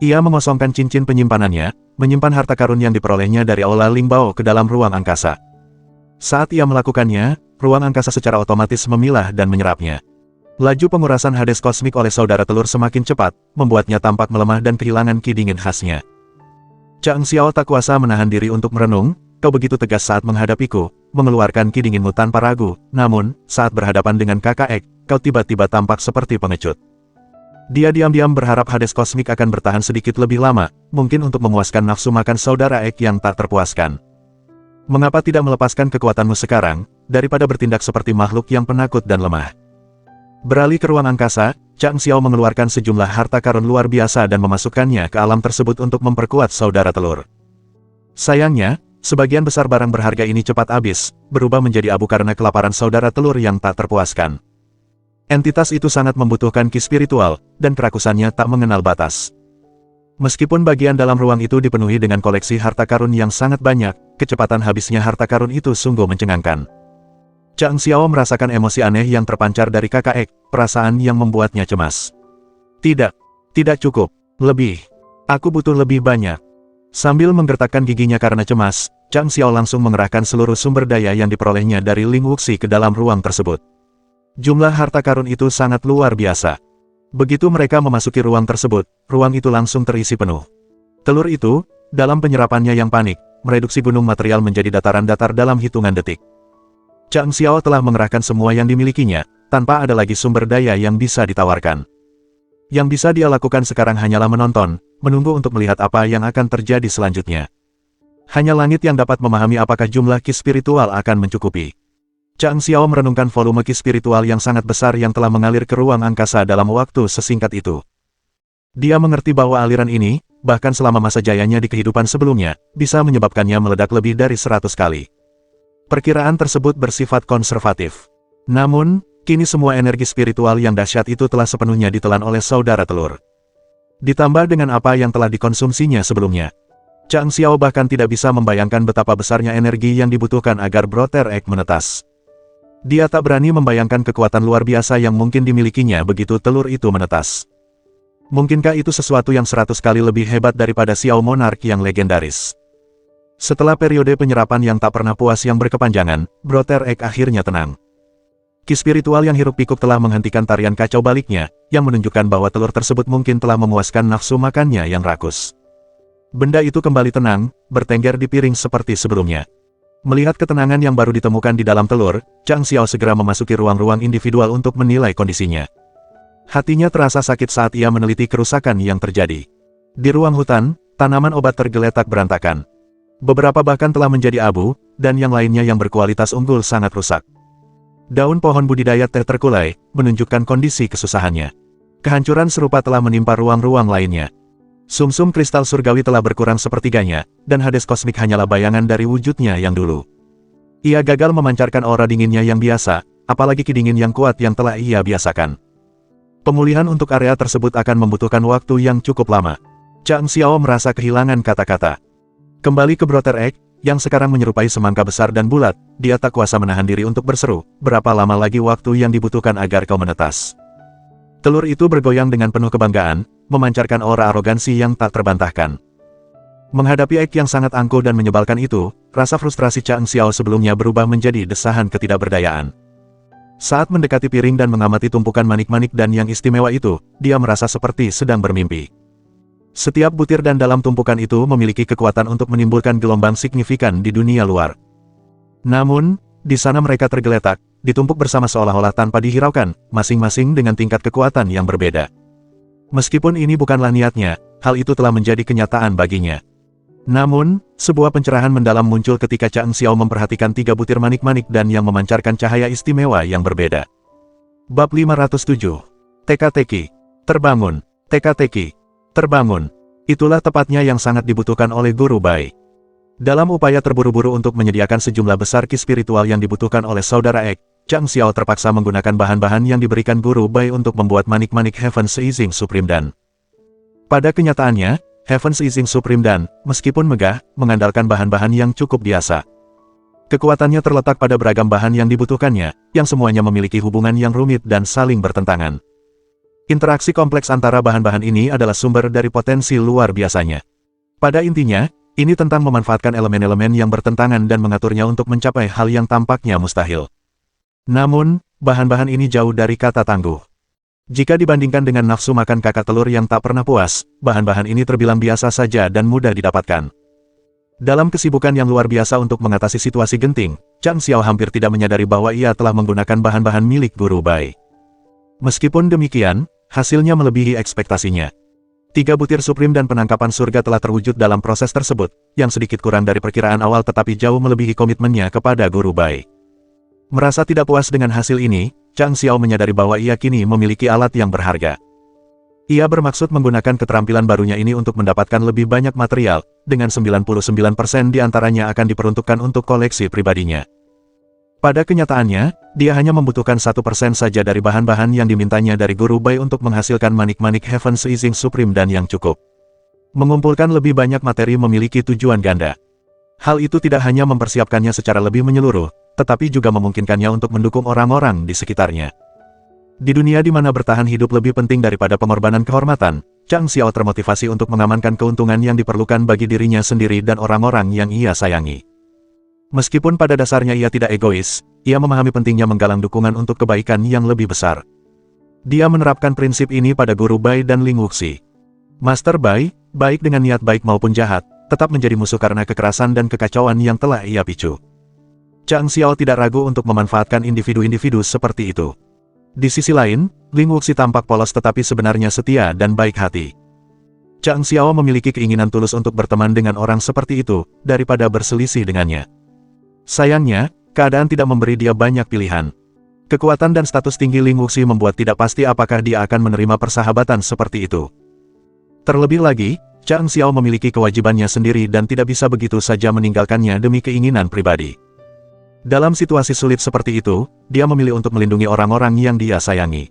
S1: Ia mengosongkan cincin penyimpanannya, menyimpan harta karun yang diperolehnya dari Aula Lingbao ke dalam ruang angkasa. Saat ia melakukannya, ruang angkasa secara otomatis memilah dan menyerapnya. Laju pengurasan Hades kosmik oleh saudara telur semakin cepat, membuatnya tampak melemah dan kehilangan ki dingin khasnya. Chang Xiao tak kuasa menahan diri untuk merenung, kau begitu tegas saat menghadapiku, mengeluarkan ki dinginmu tanpa ragu, namun, saat berhadapan dengan kakak Ek, kau tiba-tiba tampak seperti pengecut. Dia diam-diam berharap Hades kosmik akan bertahan sedikit lebih lama, mungkin untuk memuaskan nafsu makan saudara Ek yang tak terpuaskan. Mengapa tidak melepaskan kekuatanmu sekarang, daripada bertindak seperti makhluk yang penakut dan lemah? Beralih ke ruang angkasa, Chang Xiao mengeluarkan sejumlah harta karun luar biasa dan memasukkannya ke alam tersebut untuk memperkuat saudara telur. Sayangnya, sebagian besar barang berharga ini cepat habis, berubah menjadi abu karena kelaparan saudara telur yang tak terpuaskan. Entitas itu sangat membutuhkan ki spiritual, dan kerakusannya tak mengenal batas. Meskipun bagian dalam ruang itu dipenuhi dengan koleksi harta karun yang sangat banyak, kecepatan habisnya harta karun itu sungguh mencengangkan. Chang Xiao merasakan emosi aneh yang terpancar dari kakak Ek, perasaan yang membuatnya cemas. Tidak, tidak cukup, lebih. Aku butuh lebih banyak. Sambil menggertakkan giginya karena cemas, Chang Xiao langsung mengerahkan seluruh sumber daya yang diperolehnya dari Ling Wuxi ke dalam ruang tersebut. Jumlah harta karun itu sangat luar biasa. Begitu mereka memasuki ruang tersebut, ruang itu langsung terisi penuh. Telur itu, dalam penyerapannya yang panik, mereduksi gunung material menjadi dataran datar dalam hitungan detik. Chang Xiao telah mengerahkan semua yang dimilikinya, tanpa ada lagi sumber daya yang bisa ditawarkan. Yang bisa dia lakukan sekarang hanyalah menonton, menunggu untuk melihat apa yang akan terjadi selanjutnya. Hanya langit yang dapat memahami apakah jumlah ki spiritual akan mencukupi. Chang Xiao merenungkan volume ki spiritual yang sangat besar yang telah mengalir ke ruang angkasa dalam waktu sesingkat itu. Dia mengerti bahwa aliran ini, bahkan selama masa jayanya di kehidupan sebelumnya, bisa menyebabkannya meledak lebih dari 100 kali. Perkiraan tersebut bersifat konservatif. Namun, kini semua energi spiritual yang dahsyat itu telah sepenuhnya ditelan oleh saudara telur. Ditambah dengan apa yang telah dikonsumsinya sebelumnya. Chang Xiao bahkan tidak bisa membayangkan betapa besarnya energi yang dibutuhkan agar Brother Egg menetas. Dia tak berani membayangkan kekuatan luar biasa yang mungkin dimilikinya begitu telur itu menetas. Mungkinkah itu sesuatu yang 100 kali lebih hebat daripada Xiao Monarch yang legendaris? Setelah periode penyerapan yang tak pernah puas yang berkepanjangan, Brother Egg akhirnya tenang. Ki spiritual yang hiruk-pikuk telah menghentikan tarian kacau baliknya, yang menunjukkan bahwa telur tersebut mungkin telah memuaskan nafsu makannya yang rakus. Benda itu kembali tenang, bertengger di piring seperti sebelumnya. Melihat ketenangan yang baru ditemukan di dalam telur, Chang Xiao segera memasuki ruang-ruang individual untuk menilai kondisinya. Hatinya terasa sakit saat ia meneliti kerusakan yang terjadi. Di ruang hutan, tanaman obat tergeletak berantakan. Beberapa bahkan telah menjadi abu, dan yang lainnya yang berkualitas unggul sangat rusak. Daun pohon budidaya teh terkulai, menunjukkan kondisi kesusahannya. Kehancuran serupa telah menimpa ruang-ruang lainnya. Sumsum kristal surgawi telah berkurang sepertiganya, dan Hades kosmik hanyalah bayangan dari wujudnya yang dulu. Ia gagal memancarkan aura dinginnya yang biasa, apalagi ki dingin yang kuat yang telah ia biasakan. Pemulihan untuk area tersebut akan membutuhkan waktu yang cukup lama. Chang Xiao merasa kehilangan kata-kata. Kembali ke Brother Egg, yang sekarang menyerupai semangka besar dan bulat, dia tak kuasa menahan diri untuk berseru, berapa lama lagi waktu yang dibutuhkan agar kau menetas. Telur itu bergoyang dengan penuh kebanggaan, memancarkan aura arogansi yang tak terbantahkan. Menghadapi Egg yang sangat angkuh dan menyebalkan itu, rasa frustrasi Chang Xiao sebelumnya berubah menjadi desahan ketidakberdayaan. Saat mendekati piring dan mengamati tumpukan manik-manik dan yang istimewa itu, dia merasa seperti sedang bermimpi. Setiap butir dan dalam tumpukan itu memiliki kekuatan untuk menimbulkan gelombang signifikan di dunia luar. Namun, di sana mereka tergeletak, ditumpuk bersama seolah-olah tanpa dihiraukan, masing-masing dengan tingkat kekuatan yang berbeda. Meskipun ini bukanlah niatnya, hal itu telah menjadi kenyataan baginya. Namun, sebuah pencerahan mendalam muncul ketika Chang Xiao memperhatikan 3 butir manik-manik dan yang memancarkan cahaya istimewa yang berbeda. Bab 507. Teka-teki. Terbangun. Teka-teki. Terbangun. Itulah tepatnya yang sangat dibutuhkan oleh Guru Bai. Dalam upaya terburu-buru untuk menyediakan sejumlah besar ki spiritual yang dibutuhkan oleh Saudara Egg, Chang Xiao terpaksa menggunakan bahan-bahan yang diberikan Guru Bai untuk membuat manik-manik Heaven's Rising Supreme Dan. Pada kenyataannya, Heaven's Rising Supreme Dan, meskipun megah, mengandalkan bahan-bahan yang cukup biasa. Kekuatannya terletak pada beragam bahan yang dibutuhkannya, yang semuanya memiliki hubungan yang rumit dan saling bertentangan. Interaksi kompleks antara bahan-bahan ini adalah sumber dari potensi luar biasanya. Pada intinya, ini tentang memanfaatkan elemen-elemen yang bertentangan dan mengaturnya untuk mencapai hal yang tampaknya mustahil. Namun, bahan-bahan ini jauh dari kata tangguh. Jika dibandingkan dengan nafsu makan kakak telur yang tak pernah puas, bahan-bahan ini terbilang biasa saja dan mudah didapatkan. Dalam kesibukan yang luar biasa untuk mengatasi situasi genting, Chang Xiao hampir tidak menyadari bahwa ia telah menggunakan bahan-bahan milik Guru Bai. Meskipun demikian, hasilnya melebihi ekspektasinya. 3 butir Supreme dan penangkapan surga telah terwujud dalam proses tersebut, yang sedikit kurang dari perkiraan awal tetapi jauh melebihi komitmennya kepada Guru Bai. Merasa tidak puas dengan hasil ini, Chang Xiao menyadari bahwa ia kini memiliki alat yang berharga. Ia bermaksud menggunakan keterampilan barunya ini untuk mendapatkan lebih banyak material, dengan 99% diantaranya akan diperuntukkan untuk koleksi pribadinya. Pada kenyataannya, dia hanya membutuhkan 1% saja dari bahan-bahan yang dimintanya dari Guru Bai untuk menghasilkan manik-manik Heaven's Rising Supreme Dan yang cukup. Mengumpulkan lebih banyak materi memiliki tujuan ganda. Hal itu tidak hanya mempersiapkannya secara lebih menyeluruh, tetapi juga memungkinkannya untuk mendukung orang-orang di sekitarnya. Di dunia di mana bertahan hidup lebih penting daripada pengorbanan kehormatan, Chang Xiao termotivasi untuk mengamankan keuntungan yang diperlukan bagi dirinya sendiri dan orang-orang yang ia sayangi. Meskipun pada dasarnya ia tidak egois, ia memahami pentingnya menggalang dukungan untuk kebaikan yang lebih besar. Dia menerapkan prinsip ini pada Guru Bai dan Ling Wuxi. Master Bai, baik dengan niat baik maupun jahat, tetap menjadi musuh karena kekerasan dan kekacauan yang telah ia picu. Chang Xiao tidak ragu untuk memanfaatkan individu-individu seperti itu. Di sisi lain, Ling Wuxi tampak polos tetapi sebenarnya setia dan baik hati. Chang Xiao memiliki keinginan tulus untuk berteman dengan orang seperti itu, daripada berselisih dengannya. Sayangnya, keadaan tidak memberi dia banyak pilihan. Kekuatan dan status tinggi Ling Wuxi membuat tidak pasti apakah dia akan menerima persahabatan seperti itu. Terlebih lagi, Chang Xiao memiliki kewajibannya sendiri dan tidak bisa begitu saja meninggalkannya demi keinginan pribadi. Dalam situasi sulit seperti itu, dia memilih untuk melindungi orang-orang yang dia sayangi.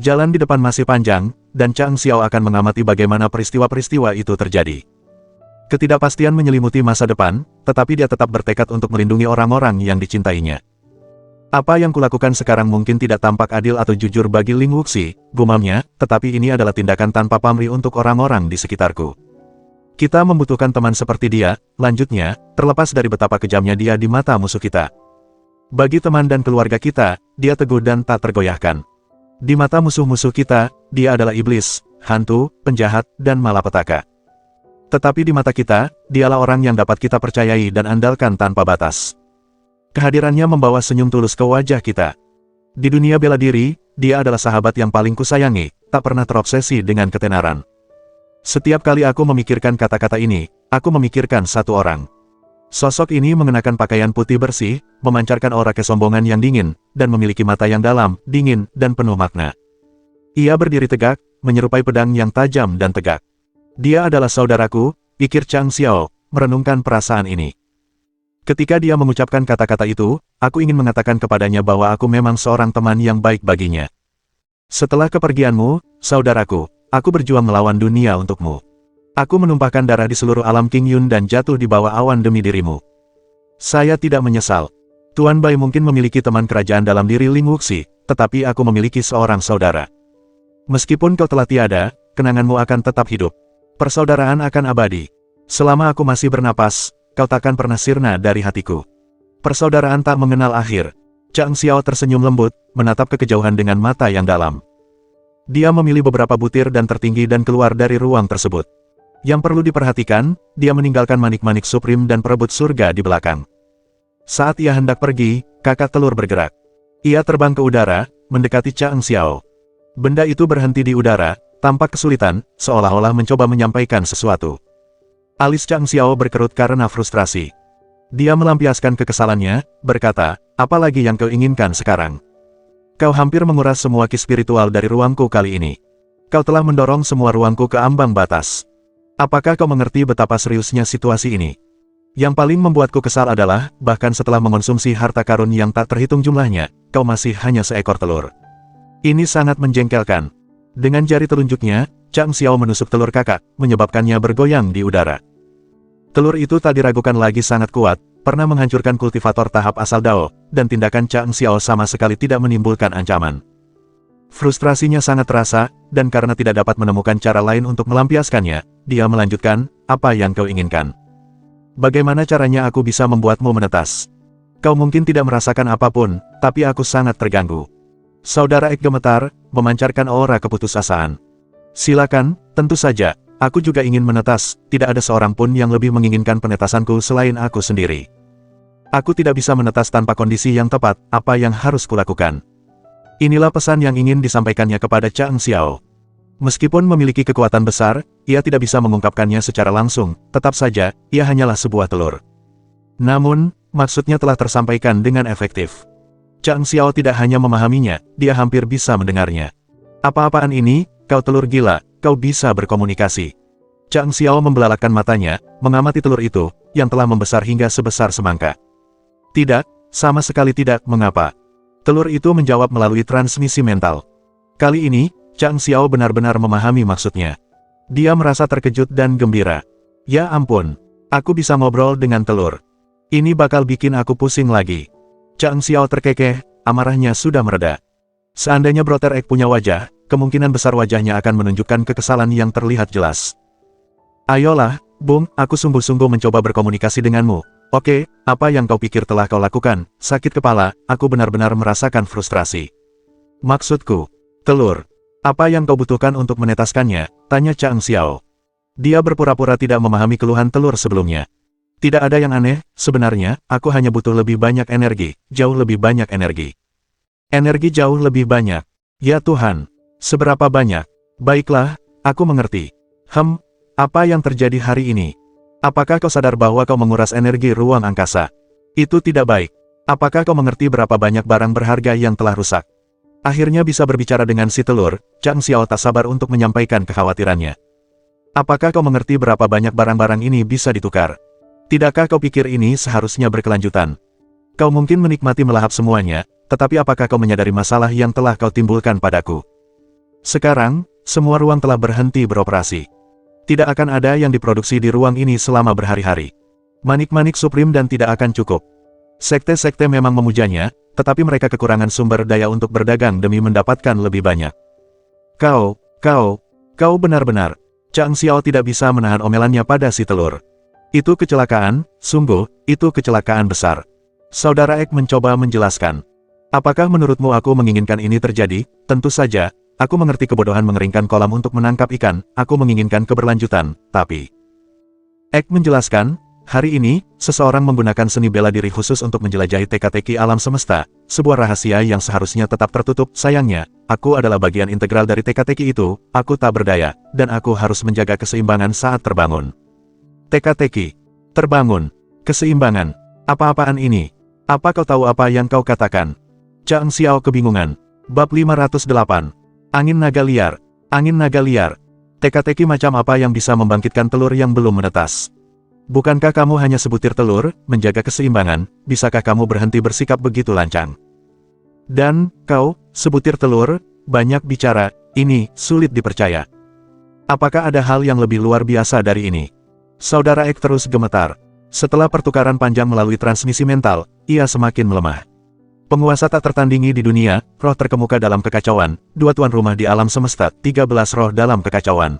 S1: Jalan di depan masih panjang, dan Chang Xiao akan mengamati bagaimana peristiwa-peristiwa itu terjadi. Ketidakpastian menyelimuti masa depan, tetapi dia tetap bertekad untuk melindungi orang-orang yang dicintainya. Apa yang kulakukan sekarang mungkin tidak tampak adil atau jujur bagi Ling Wuxi, gumamnya, tetapi ini adalah tindakan tanpa pamrih untuk orang-orang di sekitarku. Kita membutuhkan teman seperti dia, lanjutnya, terlepas dari betapa kejamnya dia di mata musuh kita. Bagi teman dan keluarga kita, dia teguh dan tak tergoyahkan. Di mata musuh-musuh kita, dia adalah iblis, hantu, penjahat, dan malapetaka. Tetapi di mata kita, dialah orang yang dapat kita percayai dan andalkan tanpa batas. Kehadirannya membawa senyum tulus ke wajah kita. Di dunia bela diri, dia adalah sahabat yang paling kusayangi, tak pernah terobsesi dengan ketenaran. Setiap kali aku memikirkan kata-kata ini, aku memikirkan satu orang. Sosok ini mengenakan pakaian putih bersih, memancarkan aura kesombongan yang dingin, dan memiliki mata yang dalam, dingin, dan penuh makna. Ia berdiri tegak, menyerupai pedang yang tajam dan tegak. Dia adalah saudaraku, pikir Chang Xiao, merenungkan perasaan ini. Ketika dia mengucapkan kata-kata itu, aku ingin mengatakan kepadanya bahwa aku memang seorang teman yang baik baginya. Setelah kepergianmu, saudaraku, aku berjuang melawan dunia untukmu. Aku menumpahkan darah di seluruh alam King Yun dan jatuh di bawah awan demi dirimu. Saya tidak menyesal. Tuan Bai mungkin memiliki teman kerajaan dalam diri Ling Wuxi, tetapi aku memiliki seorang saudara. Meskipun kau telah tiada, kenanganmu akan tetap hidup. Persaudaraan akan abadi. Selama aku masih bernapas, kau takkan pernah sirna dari hatiku. Persaudaraan tak mengenal akhir. Chang Xiao tersenyum lembut, menatap ke kejauhan dengan mata yang dalam. Dia memilih beberapa butir dan tertinggi dan keluar dari ruang tersebut. Yang perlu diperhatikan, dia meninggalkan manik-manik Supreme dan perebut surga di belakang. Saat ia hendak pergi, kakak telur bergerak. Ia terbang ke udara, mendekati Chang Xiao. Benda itu berhenti di udara, tampak kesulitan, seolah-olah mencoba menyampaikan sesuatu. Alis Chang Xiao berkerut karena frustrasi. Dia melampiaskan kekesalannya, berkata, apa lagi yang kau inginkan sekarang? Kau hampir menguras semua ki spiritual dari ruangku kali ini. Kau telah mendorong semua ruangku ke ambang batas. Apakah kau mengerti betapa seriusnya situasi ini? Yang paling membuatku kesal adalah, bahkan setelah mengonsumsi harta karun yang tak terhitung jumlahnya, kau masih hanya seekor telur. Ini sangat menjengkelkan. Dengan jari telunjuknya, Chang Xiao menusuk telur kakak, menyebabkannya bergoyang di udara. Telur itu tak diragukan lagi sangat kuat, pernah menghancurkan kultivator tahap asal Dao, dan tindakan Chang Xiao sama sekali tidak menimbulkan ancaman. Frustrasinya sangat terasa, dan karena tidak dapat menemukan cara lain untuk melampiaskannya, dia melanjutkan, apa yang kau inginkan? Bagaimana caranya aku bisa membuatmu menetas? Kau mungkin tidak merasakan apapun, tapi aku sangat terganggu. Saudara Ek gemetar, memancarkan aura keputusasaan. Silakan, tentu saja, aku juga ingin menetas, tidak ada seorang pun yang lebih menginginkan penetasanku selain aku sendiri. Aku tidak bisa menetas tanpa kondisi yang tepat, apa yang harus kulakukan? Inilah pesan yang ingin disampaikannya kepada Chang Xiao. Meskipun memiliki kekuatan besar, ia tidak bisa mengungkapkannya secara langsung, tetap saja, ia hanyalah sebuah telur. Namun, maksudnya telah tersampaikan dengan efektif. Chang Xiao tidak hanya memahaminya, dia hampir bisa mendengarnya. Apa-apaan ini, kau telur gila, kau bisa berkomunikasi. Chang Xiao membelalakan matanya, mengamati telur itu, yang telah membesar hingga sebesar semangka. Tidak, sama sekali tidak, mengapa? Telur itu menjawab melalui transmisi mental. Kali ini, Chang Xiao benar-benar memahami maksudnya. Dia merasa terkejut dan gembira. Ya ampun, aku bisa ngobrol dengan telur. Ini bakal bikin aku pusing lagi. Chang Xiao terkekeh, amarahnya sudah mereda. Seandainya Brother Egg punya wajah, kemungkinan besar wajahnya akan menunjukkan kekesalan yang terlihat jelas. Ayolah, Bung, aku sungguh-sungguh mencoba berkomunikasi denganmu. Oke, apa yang kau pikir telah kau lakukan? Sakit kepala, aku benar-benar merasakan frustrasi. Maksudku, telur. Apa yang kau butuhkan untuk menetaskannya? Tanya Chang Xiao. Dia berpura-pura tidak memahami keluhan telur sebelumnya. Tidak ada yang aneh, sebenarnya, aku hanya butuh lebih banyak energi, jauh lebih banyak energi. Energi jauh lebih banyak. Ya Tuhan, seberapa banyak? Baiklah, aku mengerti. Apa yang terjadi hari ini? Apakah kau sadar bahwa kau menguras energi ruang angkasa? Itu tidak baik. Apakah kau mengerti berapa banyak barang berharga yang telah rusak? Akhirnya bisa berbicara dengan si telur, Chang Xiao tak sabar untuk menyampaikan kekhawatirannya. Apakah kau mengerti berapa banyak barang-barang ini bisa ditukar? Tidakkah kau pikir ini seharusnya berkelanjutan? Kau mungkin menikmati melahap semuanya, tetapi apakah kau menyadari masalah yang telah kau timbulkan padaku? Sekarang, semua ruang telah berhenti beroperasi. Tidak akan ada yang diproduksi di ruang ini selama berhari-hari. Manik-manik Supreme dan tidak akan cukup. Sekte-sekte memang memujanya, tetapi mereka kekurangan sumber daya untuk berdagang demi mendapatkan lebih banyak. Kau benar-benar. Chang Xiao tidak bisa menahan omelannya pada si telur. Itu kecelakaan, sungguh, itu kecelakaan besar. Saudara Ek mencoba menjelaskan. Apakah menurutmu aku menginginkan ini terjadi? Tentu saja, aku mengerti kebodohan mengeringkan kolam untuk menangkap ikan, aku menginginkan keberlanjutan, tapi... Ek menjelaskan, hari ini, seseorang menggunakan seni bela diri khusus untuk menjelajahi teka-teki alam semesta, sebuah rahasia yang seharusnya tetap tertutup. Sayangnya, aku adalah bagian integral dari teka-teki itu, aku tak berdaya, dan aku harus menjaga keseimbangan saat terbangun. Teka-teki. Terbangun. Keseimbangan. Apa-apaan ini? Apa kau tahu apa yang kau katakan? Chang Xiao kebingungan. Bab 508. Angin naga liar. Angin naga liar. Teka-teki macam apa yang bisa membangkitkan telur yang belum menetas? Bukankah kamu hanya sebutir telur, menjaga keseimbangan, bisakah kamu berhenti bersikap begitu lancang? Dan, kau, sebutir telur, banyak bicara, ini, sulit dipercaya. Apakah ada hal yang lebih luar biasa dari ini? Saudara Ek terus gemetar. Setelah pertukaran panjang melalui transmisi mental, ia semakin melemah. Penguasa tak tertandingi di dunia, roh terkemuka dalam kekacauan, 2 tuan rumah di alam semesta, 13 roh dalam kekacauan.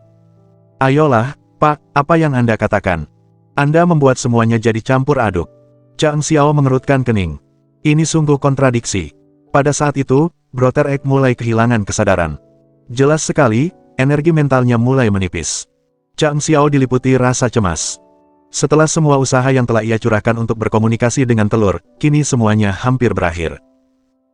S1: Ayolah, Pak, apa yang Anda katakan? Anda membuat semuanya jadi campur aduk. Chang Xiao mengerutkan kening. Ini sungguh kontradiksi. Pada saat itu, Brother Ek mulai kehilangan kesadaran. Jelas sekali, energi mentalnya mulai menipis. Chang Xiao diliputi rasa cemas. Setelah semua usaha yang telah ia curahkan untuk berkomunikasi dengan telur, kini semuanya hampir berakhir.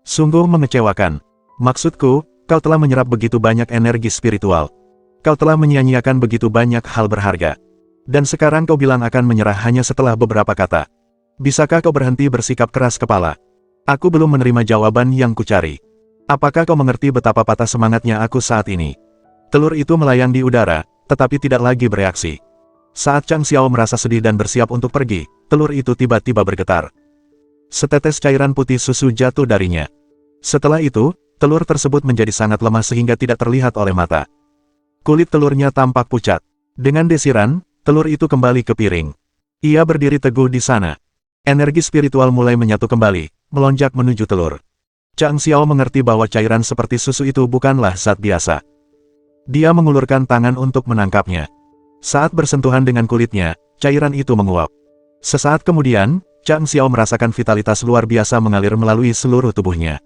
S1: Sungguh mengecewakan. Maksudku, kau telah menyerap begitu banyak energi spiritual. Kau telah menyia-nyiakan begitu banyak hal berharga. Dan sekarang kau bilang akan menyerah hanya setelah beberapa kata. Bisakah kau berhenti bersikap keras kepala? Aku belum menerima jawaban yang kucari. Apakah kau mengerti betapa patah semangatnya aku saat ini? Telur itu melayang di udara, tetapi tidak lagi bereaksi. Saat Chang Xiao merasa sedih dan bersiap untuk pergi, telur itu tiba-tiba bergetar. Setetes cairan putih susu jatuh darinya. Setelah itu, telur tersebut menjadi sangat lemah sehingga tidak terlihat oleh mata. Kulit telurnya tampak pucat. Dengan desiran, telur itu kembali ke piring. Ia berdiri teguh di sana. Energi spiritual mulai menyatu kembali, melonjak menuju telur. Chang Xiao mengerti bahwa cairan seperti susu itu bukanlah zat biasa. Dia mengulurkan tangan untuk menangkapnya. Saat bersentuhan dengan kulitnya, cairan itu menguap. Sesaat kemudian, Chang Xiao merasakan vitalitas luar biasa mengalir melalui seluruh tubuhnya.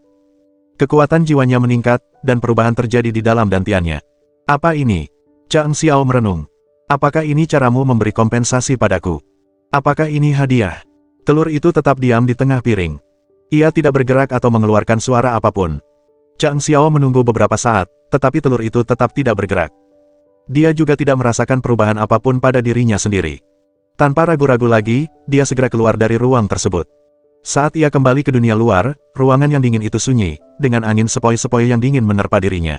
S1: Kekuatan jiwanya meningkat, dan perubahan terjadi di dalam dantiannya. Apa ini? Chang Xiao merenung. Apakah ini caramu memberi kompensasi padaku? Apakah ini hadiah? Telur itu tetap diam di tengah piring. Ia tidak bergerak atau mengeluarkan suara apapun. Chang Xiao menunggu beberapa saat, tetapi telur itu tetap tidak bergerak. Dia juga tidak merasakan perubahan apapun pada dirinya sendiri. Tanpa ragu-ragu lagi, dia segera keluar dari ruang tersebut. Saat ia kembali ke dunia luar, ruangan yang dingin itu sunyi, dengan angin sepoi-sepoi yang dingin menerpa dirinya.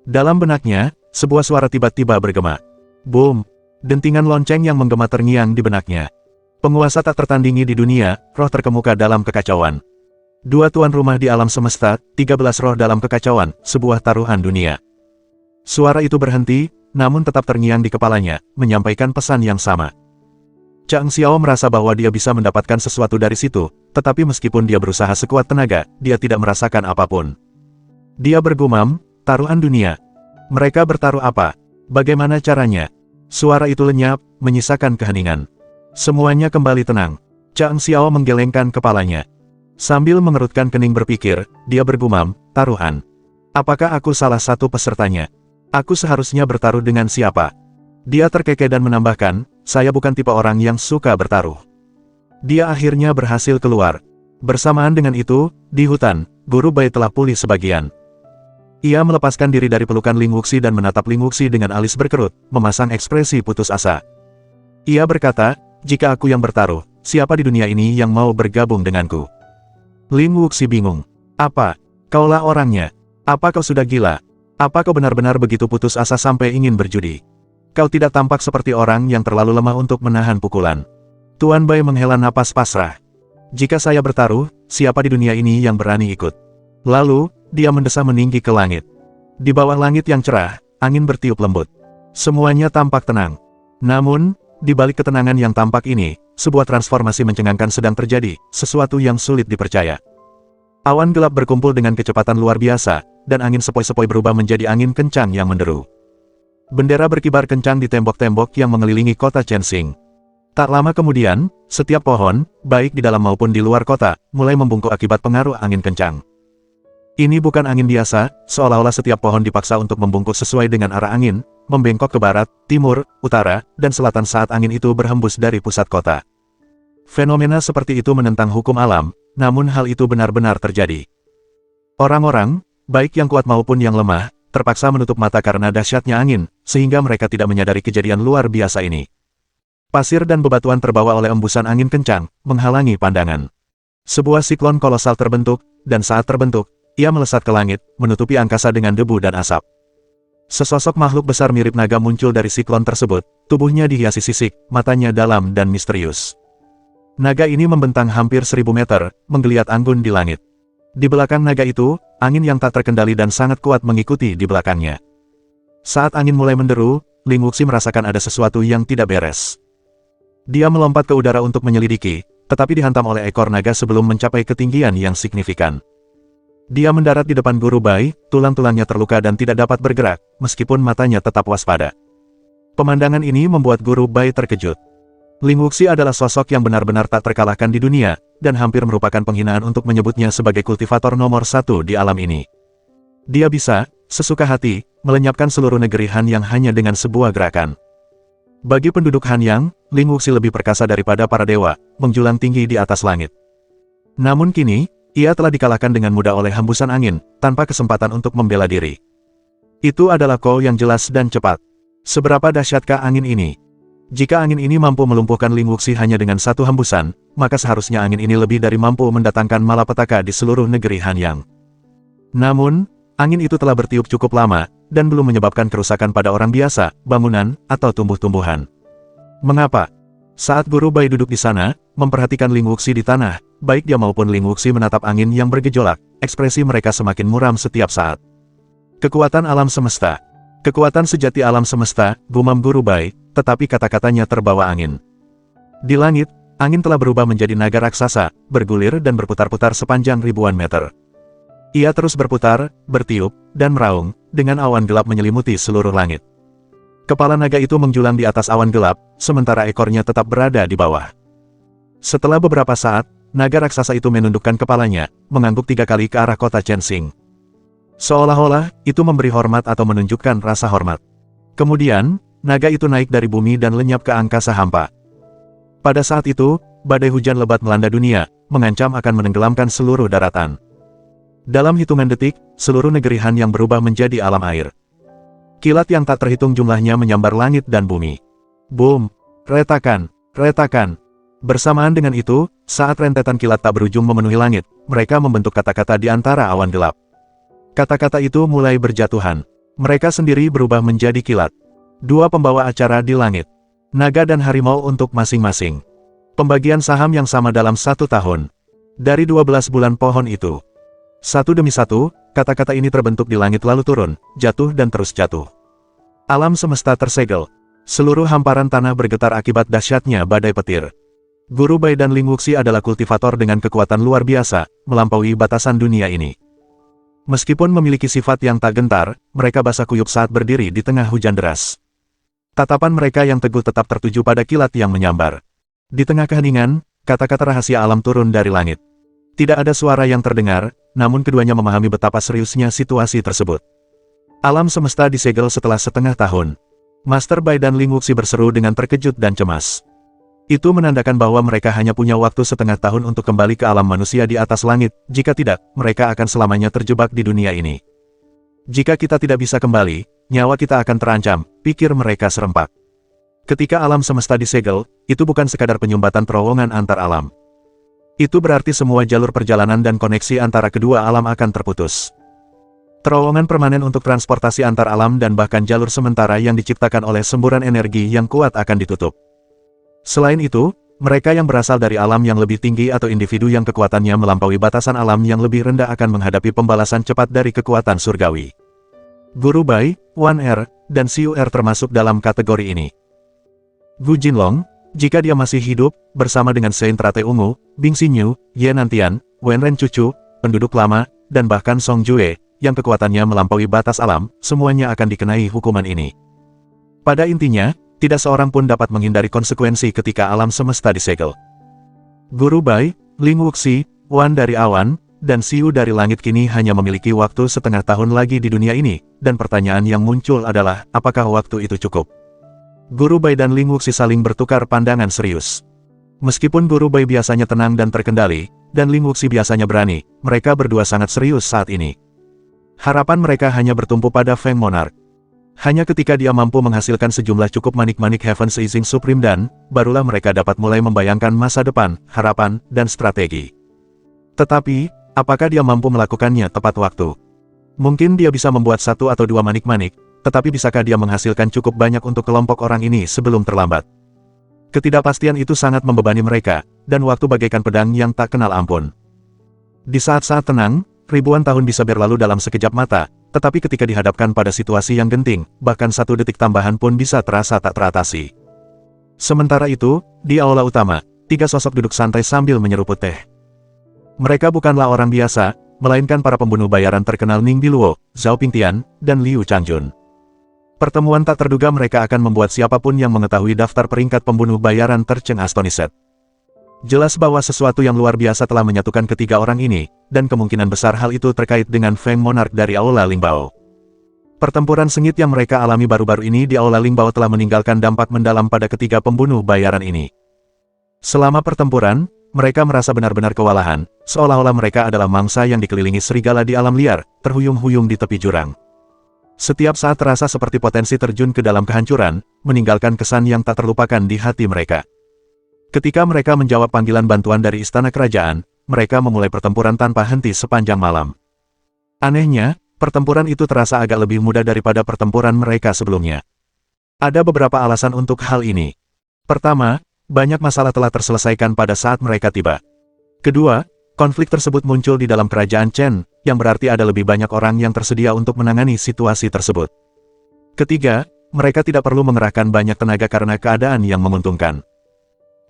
S1: Dalam benaknya, sebuah suara tiba-tiba bergema. Boom! Dentingan lonceng yang menggema terngiang di benaknya. Penguasa tak tertandingi di dunia, roh terkemuka dalam kekacauan. 2 tuan rumah di alam semesta, 13 roh dalam kekacauan, sebuah taruhan dunia. Suara itu berhenti, namun tetap terngiang di kepalanya, menyampaikan pesan yang sama. Chang Xiao merasa bahwa dia bisa mendapatkan sesuatu dari situ, tetapi meskipun dia berusaha sekuat tenaga, dia tidak merasakan apapun. Dia bergumam, taruhan dunia. Mereka bertaruh apa? Bagaimana caranya? Suara itu lenyap, menyisakan keheningan. Semuanya kembali tenang. Chang Xiao menggelengkan kepalanya. Sambil mengerutkan kening berpikir, dia bergumam, taruhan. Apakah aku salah satu pesertanya? Aku seharusnya bertaruh dengan siapa? Dia terkekeh dan menambahkan, saya bukan tipe orang yang suka bertaruh. Dia akhirnya berhasil keluar. Bersamaan dengan itu, di hutan, Guru Bai telah pulih sebagian. Ia melepaskan diri dari pelukan Ling Wuxi dan menatap Ling Wuxi dengan alis berkerut, memasang ekspresi putus asa. Ia berkata, jika aku yang bertaruh, siapa di dunia ini yang mau bergabung denganku? Ling Wuxi bingung. Apa? Kaulah orangnya. Apa kau sudah gila? Apa kau benar-benar begitu putus asa sampai ingin berjudi? Kau tidak tampak seperti orang yang terlalu lemah untuk menahan pukulan. Tuan Bai menghela napas pasrah. Jika saya bertaruh, siapa di dunia ini yang berani ikut? Lalu, dia mendesah meninggi ke langit. Di bawah langit yang cerah, angin bertiup lembut. Semuanya tampak tenang. Namun, di balik ketenangan yang tampak ini, sebuah transformasi mencengangkan sedang terjadi, sesuatu yang sulit dipercaya. Awan gelap berkumpul dengan kecepatan luar biasa, dan angin sepoi-sepoi berubah menjadi angin kencang yang menderu. Bendera berkibar kencang di tembok-tembok yang mengelilingi kota Chensing. Tak lama kemudian, setiap pohon, baik di dalam maupun di luar kota, mulai membungkuk akibat pengaruh angin kencang. Ini bukan angin biasa, seolah-olah setiap pohon dipaksa untuk membungkuk sesuai dengan arah angin, membengkok ke barat, timur, utara, dan selatan saat angin itu berhembus dari pusat kota. Fenomena seperti itu menentang hukum alam, namun hal itu benar-benar terjadi. Orang-orang, baik yang kuat maupun yang lemah, terpaksa menutup mata karena dahsyatnya angin, sehingga mereka tidak menyadari kejadian luar biasa ini. Pasir dan bebatuan terbawa oleh embusan angin kencang, menghalangi pandangan. Sebuah siklon kolosal terbentuk, dan saat terbentuk, ia melesat ke langit, menutupi angkasa dengan debu dan asap. Sesosok makhluk besar mirip naga muncul dari siklon tersebut, tubuhnya dihiasi sisik, matanya dalam dan misterius. Naga ini membentang hampir 1000 meter, menggeliat anggun di langit. Di belakang naga itu, angin yang tak terkendali dan sangat kuat mengikuti di belakangnya. Saat angin mulai menderu, Ling Wuxi merasakan ada sesuatu yang tidak beres. Dia melompat ke udara untuk menyelidiki, tetapi dihantam oleh ekor naga sebelum mencapai ketinggian yang signifikan. Dia mendarat di depan Guru Bai, tulang-tulangnya terluka dan tidak dapat bergerak, meskipun matanya tetap waspada. Pemandangan ini membuat Guru Bai terkejut. Ling Wuxi adalah sosok yang benar-benar tak terkalahkan di dunia, dan hampir merupakan penghinaan untuk menyebutnya sebagai kultivator nomor 1 di alam ini. Dia bisa, sesuka hati, melenyapkan seluruh negeri Han Yang hanya dengan sebuah gerakan. Bagi penduduk Han Yang, Ling Wuxi lebih perkasa daripada para dewa, menjulang tinggi di atas langit. Namun kini, ia telah dikalahkan dengan mudah oleh hembusan angin, tanpa kesempatan untuk membela diri. Itu adalah call yang jelas dan cepat. Seberapa dahsyatkah angin ini? Jika angin ini mampu melumpuhkan Ling Wuxi hanya dengan satu hembusan, maka seharusnya angin ini lebih dari mampu mendatangkan malapetaka di seluruh negeri Han Yang. Namun, angin itu telah bertiup cukup lama, dan belum menyebabkan kerusakan pada orang biasa, bangunan, atau tumbuh-tumbuhan. Mengapa? Saat Guru Bai duduk di sana, memperhatikan Ling Wuxi di tanah, baik dia maupun Ling Wuxi menatap angin yang bergejolak, ekspresi mereka semakin muram setiap saat. Kekuatan alam semesta. Kekuatan sejati alam semesta, gumam Guru Bai, tetapi kata-katanya terbawa angin. Di langit, angin telah berubah menjadi naga raksasa, bergulir dan berputar-putar sepanjang ribuan meter. Ia terus berputar, bertiup, dan meraung, dengan awan gelap menyelimuti seluruh langit. Kepala naga itu menjulang di atas awan gelap, sementara ekornya tetap berada di bawah. Setelah beberapa saat, naga raksasa itu menundukkan kepalanya, mengangguk 3 kali ke arah kota Chensing. Seolah-olah, itu memberi hormat atau menunjukkan rasa hormat. Kemudian, naga itu naik dari bumi dan lenyap ke angkasa hampa. Pada saat itu, badai hujan lebat melanda dunia, mengancam akan menenggelamkan seluruh daratan. Dalam hitungan detik, seluruh negeri Han yang berubah menjadi alam air. Kilat yang tak terhitung jumlahnya menyambar langit dan bumi. Boom! Retakan! Retakan! Bersamaan dengan itu, saat rentetan kilat tak berujung memenuhi langit, mereka membentuk kata-kata di antara awan gelap. Kata-kata itu mulai berjatuhan. Mereka sendiri berubah menjadi kilat. 2 pembawa acara di langit. Naga dan harimau untuk masing-masing. Pembagian saham yang sama dalam 1 tahun. Dari 12 bulan pohon itu. Satu demi satu, kata-kata ini terbentuk di langit lalu turun, jatuh dan terus jatuh. Alam semesta tersegel. Seluruh hamparan tanah bergetar akibat dahsyatnya badai petir. Guru Bai dan Ling Wuxi adalah kultivator dengan kekuatan luar biasa, melampaui batasan dunia ini. Meskipun memiliki sifat yang tak gentar, mereka basah kuyup saat berdiri di tengah hujan deras. Tatapan mereka yang teguh tetap tertuju pada kilat yang menyambar. Di tengah keheningan, kata-kata rahasia alam turun dari langit. Tidak ada suara yang terdengar, namun keduanya memahami betapa seriusnya situasi tersebut. Alam semesta disegel setelah setengah tahun. Master Bai dan Ling Wuxi berseru dengan terkejut dan cemas. Itu menandakan bahwa mereka hanya punya waktu setengah tahun untuk kembali ke alam manusia di atas langit, jika tidak, mereka akan selamanya terjebak di dunia ini. Jika kita tidak bisa kembali, nyawa kita akan terancam, pikir mereka serempak. Ketika alam semesta disegel, itu bukan sekadar penyumbatan terowongan antar alam. Itu berarti semua jalur perjalanan dan koneksi antara kedua alam akan terputus. Terowongan permanen untuk transportasi antar alam dan bahkan jalur sementara yang diciptakan oleh semburan energi yang kuat akan ditutup. Selain itu, mereka yang berasal dari alam yang lebih tinggi atau individu yang kekuatannya melampaui batasan alam yang lebih rendah akan menghadapi pembalasan cepat dari kekuatan surgawi. Guru Bai, Wan Er, dan Xiu Er termasuk dalam kategori ini. Gu Jinlong, jika dia masih hidup, bersama dengan Sein Trate Ungu, Bing Xinyu, Ye Nantian, Wen Ren Cucu, penduduk lama, dan bahkan Song Jue, yang kekuatannya melampaui batas alam, semuanya akan dikenai hukuman ini. Pada intinya, tidak seorang pun dapat menghindari konsekuensi ketika alam semesta disegel. Guru Bai, Ling Wuxi, Wan dari awan, dan Xiu dari langit kini hanya memiliki waktu setengah tahun lagi di dunia ini, dan pertanyaan yang muncul adalah, apakah waktu itu cukup? Guru Bai dan Ling Wuxi saling bertukar pandangan serius. Meskipun Guru Bai biasanya tenang dan terkendali, dan Ling Wuxi biasanya berani, mereka berdua sangat serius saat ini. Harapan mereka hanya bertumpu pada Feng Monarch. Hanya ketika dia mampu menghasilkan sejumlah cukup manik-manik Heaven's Rising Supreme dan, barulah mereka dapat mulai membayangkan masa depan, harapan, dan strategi. Tetapi, Apakah dia mampu melakukannya tepat waktu? Mungkin dia bisa membuat satu atau dua manik-manik, tetapi bisakah dia menghasilkan cukup banyak untuk kelompok orang ini sebelum terlambat? Ketidakpastian itu sangat membebani mereka, dan waktu bagaikan pedang yang tak kenal ampun. Di saat-saat tenang, ribuan tahun bisa berlalu dalam sekejap mata, tetapi ketika dihadapkan pada situasi yang genting, bahkan satu detik tambahan pun bisa terasa tak teratasi. Sementara itu, di aula utama, tiga sosok duduk santai sambil menyeruput teh. Mereka bukanlah orang biasa, melainkan para pembunuh bayaran terkenal Ning Biluo, Zhao Pingtian, dan Liu Changjun. Pertemuan tak terduga mereka akan membuat siapapun yang mengetahui daftar peringkat pembunuh bayaran tercengang astonished. Jelas bahwa sesuatu yang luar biasa telah menyatukan ketiga orang ini, dan kemungkinan besar hal itu terkait dengan Feng Monarch dari Aula Lingbao. Pertempuran sengit yang mereka alami baru-baru ini di Aula Lingbao telah meninggalkan dampak mendalam pada ketiga pembunuh bayaran ini. Selama pertempuran, mereka merasa benar-benar kewalahan, seolah-olah mereka adalah mangsa yang dikelilingi serigala di alam liar, terhuyung-huyung di tepi jurang. Setiap saat terasa seperti potensi terjun ke dalam kehancuran, meninggalkan kesan yang tak terlupakan di hati mereka. Ketika mereka menjawab panggilan bantuan dari istana kerajaan, mereka memulai pertempuran tanpa henti sepanjang malam. Anehnya, pertempuran itu terasa agak lebih mudah daripada pertempuran mereka sebelumnya. Ada beberapa alasan untuk hal ini. Pertama, banyak masalah telah terselesaikan pada saat mereka tiba. Kedua, konflik tersebut muncul di dalam kerajaan Chen, yang berarti ada lebih banyak orang yang tersedia untuk menangani situasi tersebut. Ketiga, mereka tidak perlu mengerahkan banyak tenaga karena keadaan yang menguntungkan.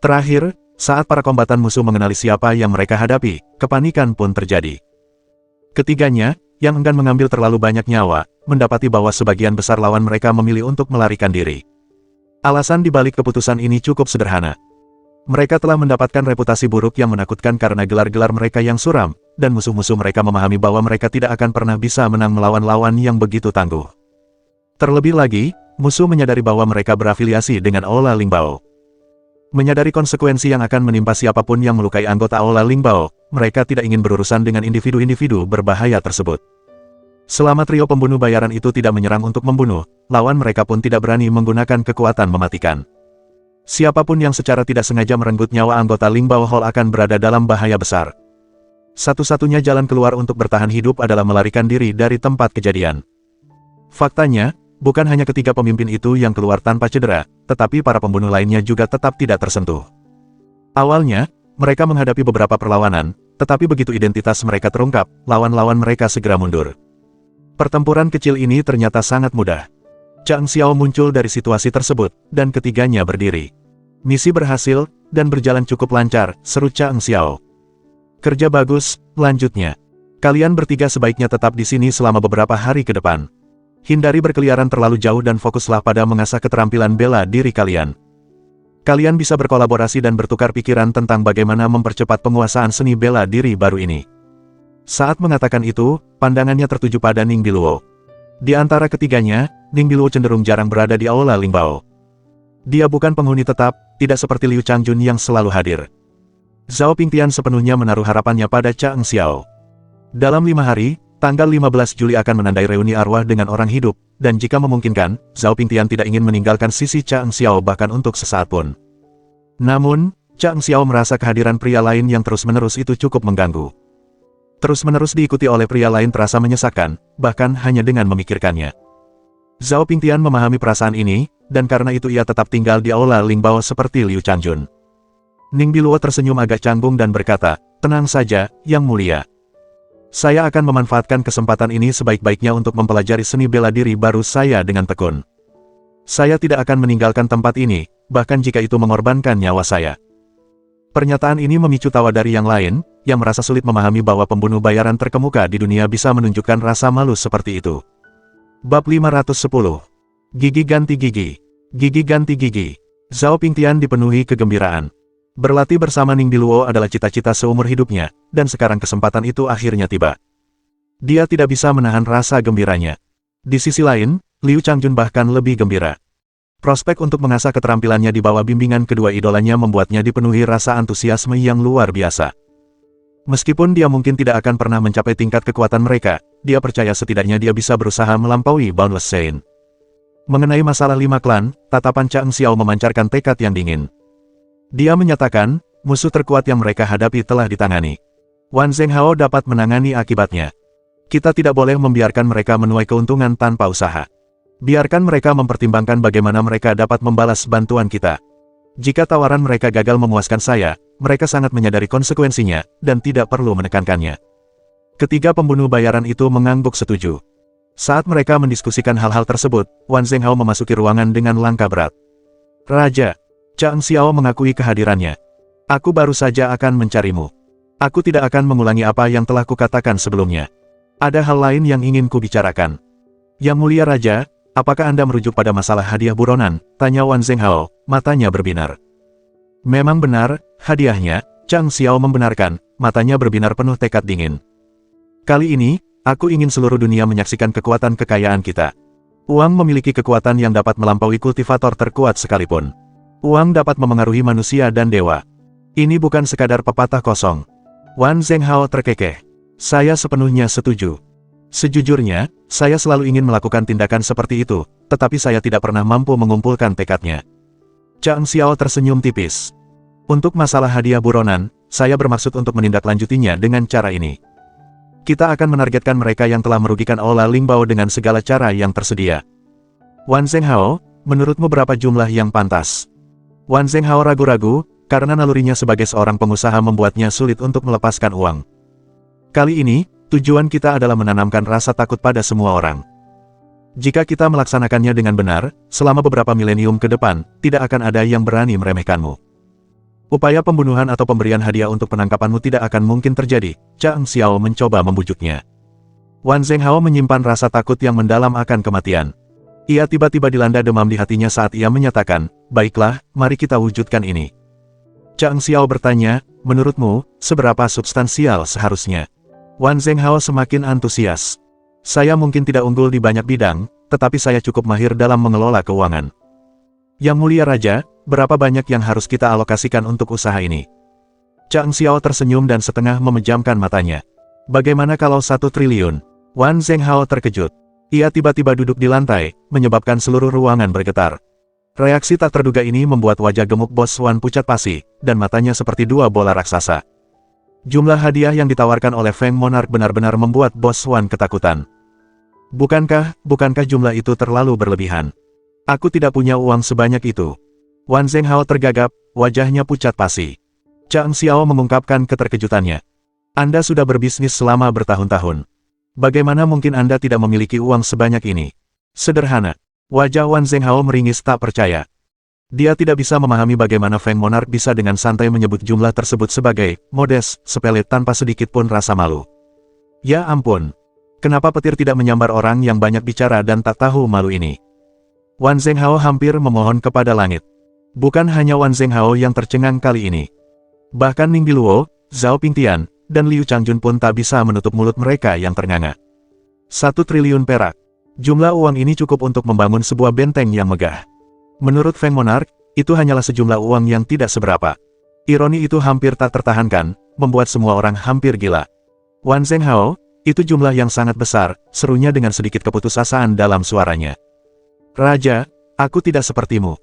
S1: Terakhir, saat para kombatan musuh mengenali siapa yang mereka hadapi, kepanikan pun terjadi. Ketiganya, yang enggan mengambil terlalu banyak nyawa, mendapati bahwa sebagian besar lawan mereka memilih untuk melarikan diri. Alasan dibalik keputusan ini cukup sederhana. Mereka telah mendapatkan reputasi buruk yang menakutkan karena gelar-gelar mereka yang suram, dan musuh-musuh mereka memahami bahwa mereka tidak akan pernah bisa menang melawan lawan yang begitu tangguh. Terlebih lagi, musuh menyadari bahwa mereka berafiliasi dengan Aula Lingbao. Menyadari konsekuensi yang akan menimpa siapapun yang melukai anggota Aula Lingbao, mereka tidak ingin berurusan dengan individu-individu berbahaya tersebut. Selama trio pembunuh bayaran itu tidak menyerang untuk membunuh, lawan mereka pun tidak berani menggunakan kekuatan mematikan. Siapapun yang secara tidak sengaja merenggut nyawa anggota Lingbao Hall akan berada dalam bahaya besar. Satu-satunya jalan keluar untuk bertahan hidup adalah melarikan diri dari tempat kejadian. Faktanya, bukan hanya ketiga pemimpin itu yang keluar tanpa cedera, tetapi para pembunuh lainnya juga tetap tidak tersentuh. Awalnya, mereka menghadapi beberapa perlawanan, tetapi begitu identitas mereka terungkap, lawan-lawan mereka segera mundur. Pertempuran kecil ini ternyata sangat mudah. Chang Xiao muncul dari situasi tersebut, dan ketiganya berdiri. Misi berhasil, dan berjalan cukup lancar, seru Chang Xiao. Kerja bagus, lanjutnya. Kalian bertiga sebaiknya tetap di sini selama beberapa hari ke depan. Hindari berkeliaran terlalu jauh dan fokuslah pada mengasah keterampilan bela diri kalian. Kalian bisa berkolaborasi dan bertukar pikiran tentang bagaimana mempercepat penguasaan seni bela diri baru ini. Saat mengatakan itu, pandangannya tertuju pada Ning Biluo. Di antara ketiganya, Ning Biluo cenderung jarang berada di Aula Lingbao. Dia bukan penghuni tetap, tidak seperti Liu Changjun yang selalu hadir. Zhao Pingtian sepenuhnya menaruh harapannya pada Chang Xiao. Dalam 5 hari, tanggal 15 Juli akan menandai reuni arwah dengan orang hidup, dan jika memungkinkan, Zhao Pingtian tidak ingin meninggalkan sisi Chang Xiao bahkan untuk sesaat pun. Namun, Chang Xiao merasa kehadiran pria lain yang terus-menerus itu cukup mengganggu. Terus-menerus diikuti oleh pria lain terasa menyesakkan, bahkan hanya dengan memikirkannya. Zhao Pingtian memahami perasaan ini, dan karena itu ia tetap tinggal di Aula Lingbao seperti Liu Changjun. Ning Biluo tersenyum agak canggung dan berkata, "Tenang saja, Yang Mulia. Saya akan memanfaatkan kesempatan ini sebaik-baiknya untuk mempelajari seni bela diri baru saya dengan tekun. Saya tidak akan meninggalkan tempat ini, bahkan jika itu mengorbankan nyawa saya." Pernyataan ini memicu tawa dari yang lain, yang merasa sulit memahami bahwa pembunuh bayaran terkemuka di dunia bisa menunjukkan rasa malu seperti itu. Bab 510. Gigi ganti gigi. Gigi ganti gigi. Zhao Pingtian dipenuhi kegembiraan. Berlatih bersama Ning Biluo adalah cita-cita seumur hidupnya, dan sekarang kesempatan itu akhirnya tiba. Dia tidak bisa menahan rasa gembiranya. Di sisi lain, Liu Changjun bahkan lebih gembira. Prospek untuk mengasah keterampilannya di bawah bimbingan kedua idolanya membuatnya dipenuhi rasa antusiasme yang luar biasa. Meskipun dia mungkin tidak akan pernah mencapai tingkat kekuatan mereka, dia percaya setidaknya dia bisa berusaha melampaui Boundless Saint. Mengenai masalah 5 klan, tatapan Chang Xiao memancarkan tekad yang dingin. Dia menyatakan, musuh terkuat yang mereka hadapi telah ditangani. Wan Zhenghao dapat menangani akibatnya. Kita tidak boleh membiarkan mereka menuai keuntungan tanpa usaha. Biarkan mereka mempertimbangkan bagaimana mereka dapat membalas bantuan kita. Jika tawaran mereka gagal memuaskan saya, mereka sangat menyadari konsekuensinya, dan tidak perlu menekankannya. Ketiga pembunuh bayaran itu mengangguk setuju. Saat mereka mendiskusikan hal-hal tersebut, Wan Zhenghao memasuki ruangan dengan langkah berat. Raja, Zhang Xiao mengakui kehadirannya. Aku baru saja akan mencarimu. Aku tidak akan mengulangi apa yang telah kukatakan sebelumnya. Ada hal lain yang ingin kubicarakan. Yang mulia Raja, apakah Anda merujuk pada masalah hadiah buronan? Tanya Wan Zhenghao, matanya berbinar. Memang benar, hadiahnya, Zhang Xiao membenarkan, matanya berbinar penuh tekad dingin. Kali ini, aku ingin seluruh dunia menyaksikan kekuatan kekayaan kita. Uang memiliki kekuatan yang dapat melampaui kultivator terkuat sekalipun. Uang dapat memengaruhi manusia dan dewa. Ini bukan sekadar pepatah kosong. Wan Zhenghao terkekeh. Saya sepenuhnya setuju. Sejujurnya, saya selalu ingin melakukan tindakan seperti itu, tetapi saya tidak pernah mampu mengumpulkan tekadnya. Zhang Xiao tersenyum tipis. Untuk masalah hadiah buronan, saya bermaksud untuk menindaklanjutinya dengan cara ini. Kita akan menargetkan mereka yang telah merugikan Aula Lingbao dengan segala cara yang tersedia. Wan Zhenghao, menurutmu berapa jumlah yang pantas? Wan Zhenghao ragu-ragu, karena nalurinya sebagai seorang pengusaha membuatnya sulit untuk melepaskan uang. Kali ini, tujuan kita adalah menanamkan rasa takut pada semua orang. Jika kita melaksanakannya dengan benar, selama beberapa milenium ke depan, tidak akan ada yang berani meremehkanmu. Upaya pembunuhan atau pemberian hadiah untuk penangkapanmu tidak akan mungkin terjadi. Zhang Xiao mencoba membujuknya. Wan Zhenghao menyimpan rasa takut yang mendalam akan kematian. Ia tiba-tiba dilanda demam di hatinya saat ia menyatakan, baiklah, mari kita wujudkan ini. Zhang Xiao bertanya, menurutmu, seberapa substansial seharusnya? Wan Zhenghao semakin antusias. Saya mungkin tidak unggul di banyak bidang, tetapi saya cukup mahir dalam mengelola keuangan. Yang mulia Raja, berapa banyak yang harus kita alokasikan untuk usaha ini? Zhang Xiao tersenyum dan setengah memejamkan matanya. Bagaimana kalau 1 triliun? Wan Zhenghao terkejut. Ia tiba-tiba duduk di lantai, menyebabkan seluruh ruangan bergetar. Reaksi tak terduga ini membuat wajah gemuk Bos Wan pucat pasi, dan matanya seperti dua bola raksasa. Jumlah hadiah yang ditawarkan oleh Feng Monarch benar-benar membuat Bos Wan ketakutan. Bukankah jumlah itu terlalu berlebihan? Aku tidak punya uang sebanyak itu. Wan Zhenghao tergagap, wajahnya pucat pasi. Zhang Xiao mengungkapkan keterkejutannya. Anda sudah berbisnis selama bertahun-tahun. Bagaimana mungkin Anda tidak memiliki uang sebanyak ini? Sederhana. Wajah Wan Zhenghao meringis tak percaya. Dia tidak bisa memahami bagaimana Feng Monarch bisa dengan santai menyebut jumlah tersebut sebagai modest, sepele tanpa sedikit pun rasa malu. Ya ampun. Kenapa petir tidak menyambar orang yang banyak bicara dan tak tahu malu ini? Wan Zhenghao hampir memohon kepada langit. Bukan hanya Wan Zhenghao yang tercengang kali ini. Bahkan Ning Biluo, Zhao Pingtian, dan Liu Changjun pun tak bisa menutup mulut mereka yang ternganga. 1 triliun perak. Jumlah uang ini cukup untuk membangun sebuah benteng yang megah. Menurut Feng Monarch, itu hanyalah sejumlah uang yang tidak seberapa. Ironi itu hampir tak tertahankan, membuat semua orang hampir gila. Wan Zhenghao, itu jumlah yang sangat besar, serunya dengan sedikit keputusasaan dalam suaranya. Raja, aku tidak sepertimu.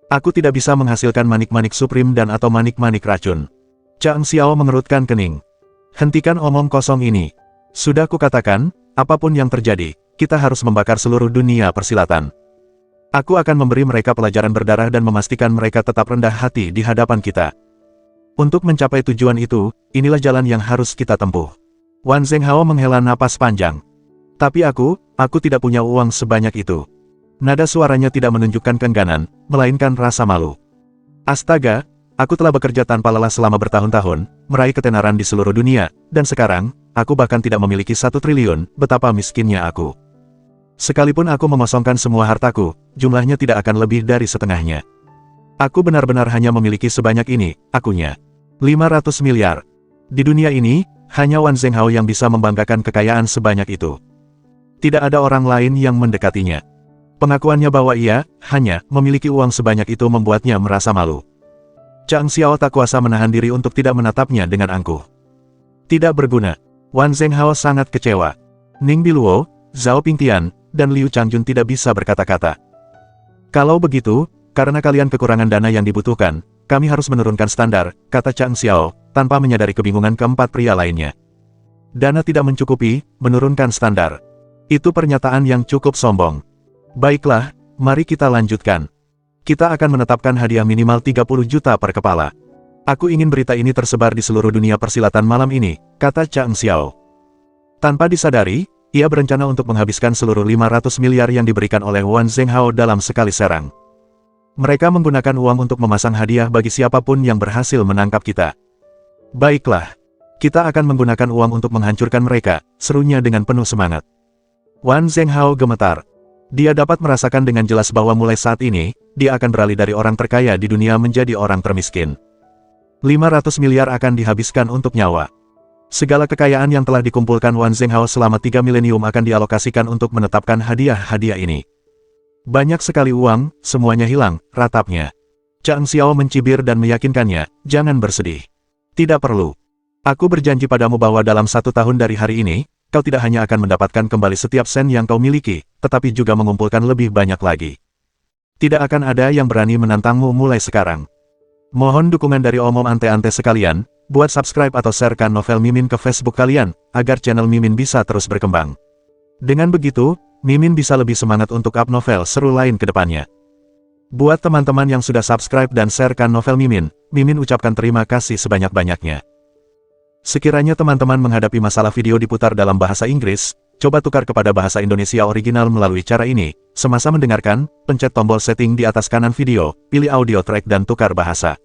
S1: Aku tidak bisa menghasilkan manik-manik suprim dan atau manik-manik racun. Zhang Xiao mengerutkan kening. Hentikan omong kosong ini. Sudah kukatakan, apapun yang terjadi, kita harus membakar seluruh dunia persilatan. Aku akan memberi mereka pelajaran berdarah dan memastikan mereka tetap rendah hati di hadapan kita. Untuk mencapai tujuan itu, inilah jalan yang harus kita tempuh. Wan Zhenghao menghela napas panjang. Tapi aku tidak punya uang sebanyak itu. Nada suaranya tidak menunjukkan keengganan, melainkan rasa malu. Astaga, aku telah bekerja tanpa lelah selama bertahun-tahun, meraih ketenaran di seluruh dunia, dan sekarang, aku bahkan tidak memiliki 1 triliun, betapa miskinnya aku. Sekalipun aku mengosongkan semua hartaku, jumlahnya tidak akan lebih dari setengahnya. Aku benar-benar hanya memiliki sebanyak ini, akunya. 500 miliar. Di dunia ini, hanya Wan Zhenghao yang bisa membanggakan kekayaan sebanyak itu. Tidak ada orang lain yang mendekatinya. Pengakuannya bahwa ia hanya memiliki uang sebanyak itu membuatnya merasa malu. Zhang Xiao tak kuasa menahan diri untuk tidak menatapnya dengan angkuh. Tidak berguna. Wan Zhenghao sangat kecewa. Ning Biluo, Zhao Pingtian, dan Liu Changjun tidak bisa berkata-kata. Kalau begitu, karena kalian kekurangan dana yang dibutuhkan, kami harus menurunkan standar, kata Chang Xiao, tanpa menyadari kebingungan keempat pria lainnya. Dana tidak mencukupi, menurunkan standar. Itu pernyataan yang cukup sombong. Baiklah, mari kita lanjutkan. Kita akan menetapkan hadiah minimal 30 juta per kepala. Aku ingin berita ini tersebar di seluruh dunia persilatan malam ini, kata Chang Xiao. Tanpa disadari, ia berencana untuk menghabiskan seluruh 500 miliar yang diberikan oleh Wan Zhenghao dalam sekali serang. Mereka menggunakan uang untuk memasang hadiah bagi siapapun yang berhasil menangkap kita. Baiklah. Kita akan menggunakan uang untuk menghancurkan mereka, serunya dengan penuh semangat. Wan Zhenghao gemetar. Dia dapat merasakan dengan jelas bahwa mulai saat ini, dia akan beralih dari orang terkaya di dunia menjadi orang termiskin. 500 miliar akan dihabiskan untuk nyawa. Segala kekayaan yang telah dikumpulkan Wan Zhenghao selama 3 milenium akan dialokasikan untuk menetapkan hadiah-hadiah ini. Banyak sekali uang, semuanya hilang, ratapnya. Chang Xiao mencibir dan meyakinkannya, jangan bersedih. Tidak perlu. Aku berjanji padamu bahwa dalam 1 tahun dari hari ini, kau tidak hanya akan mendapatkan kembali setiap sen yang kau miliki, tetapi juga mengumpulkan lebih banyak lagi. Tidak akan ada yang berani menantangmu mulai sekarang. Mohon dukungan dari omom ante-ante sekalian, buat subscribe atau sharekan novel Mimin ke Facebook kalian, agar channel Mimin bisa terus berkembang. Dengan begitu, Mimin bisa lebih semangat untuk up novel seru lain ke depannya. Buat teman-teman yang sudah subscribe dan sharekan novel Mimin, Mimin ucapkan terima kasih sebanyak-banyaknya. Sekiranya teman-teman menghadapi masalah video diputar dalam bahasa Inggris, coba tukar kepada bahasa Indonesia original melalui cara ini. Semasa mendengarkan, pencet tombol setting di atas kanan video, pilih audio track dan tukar bahasa.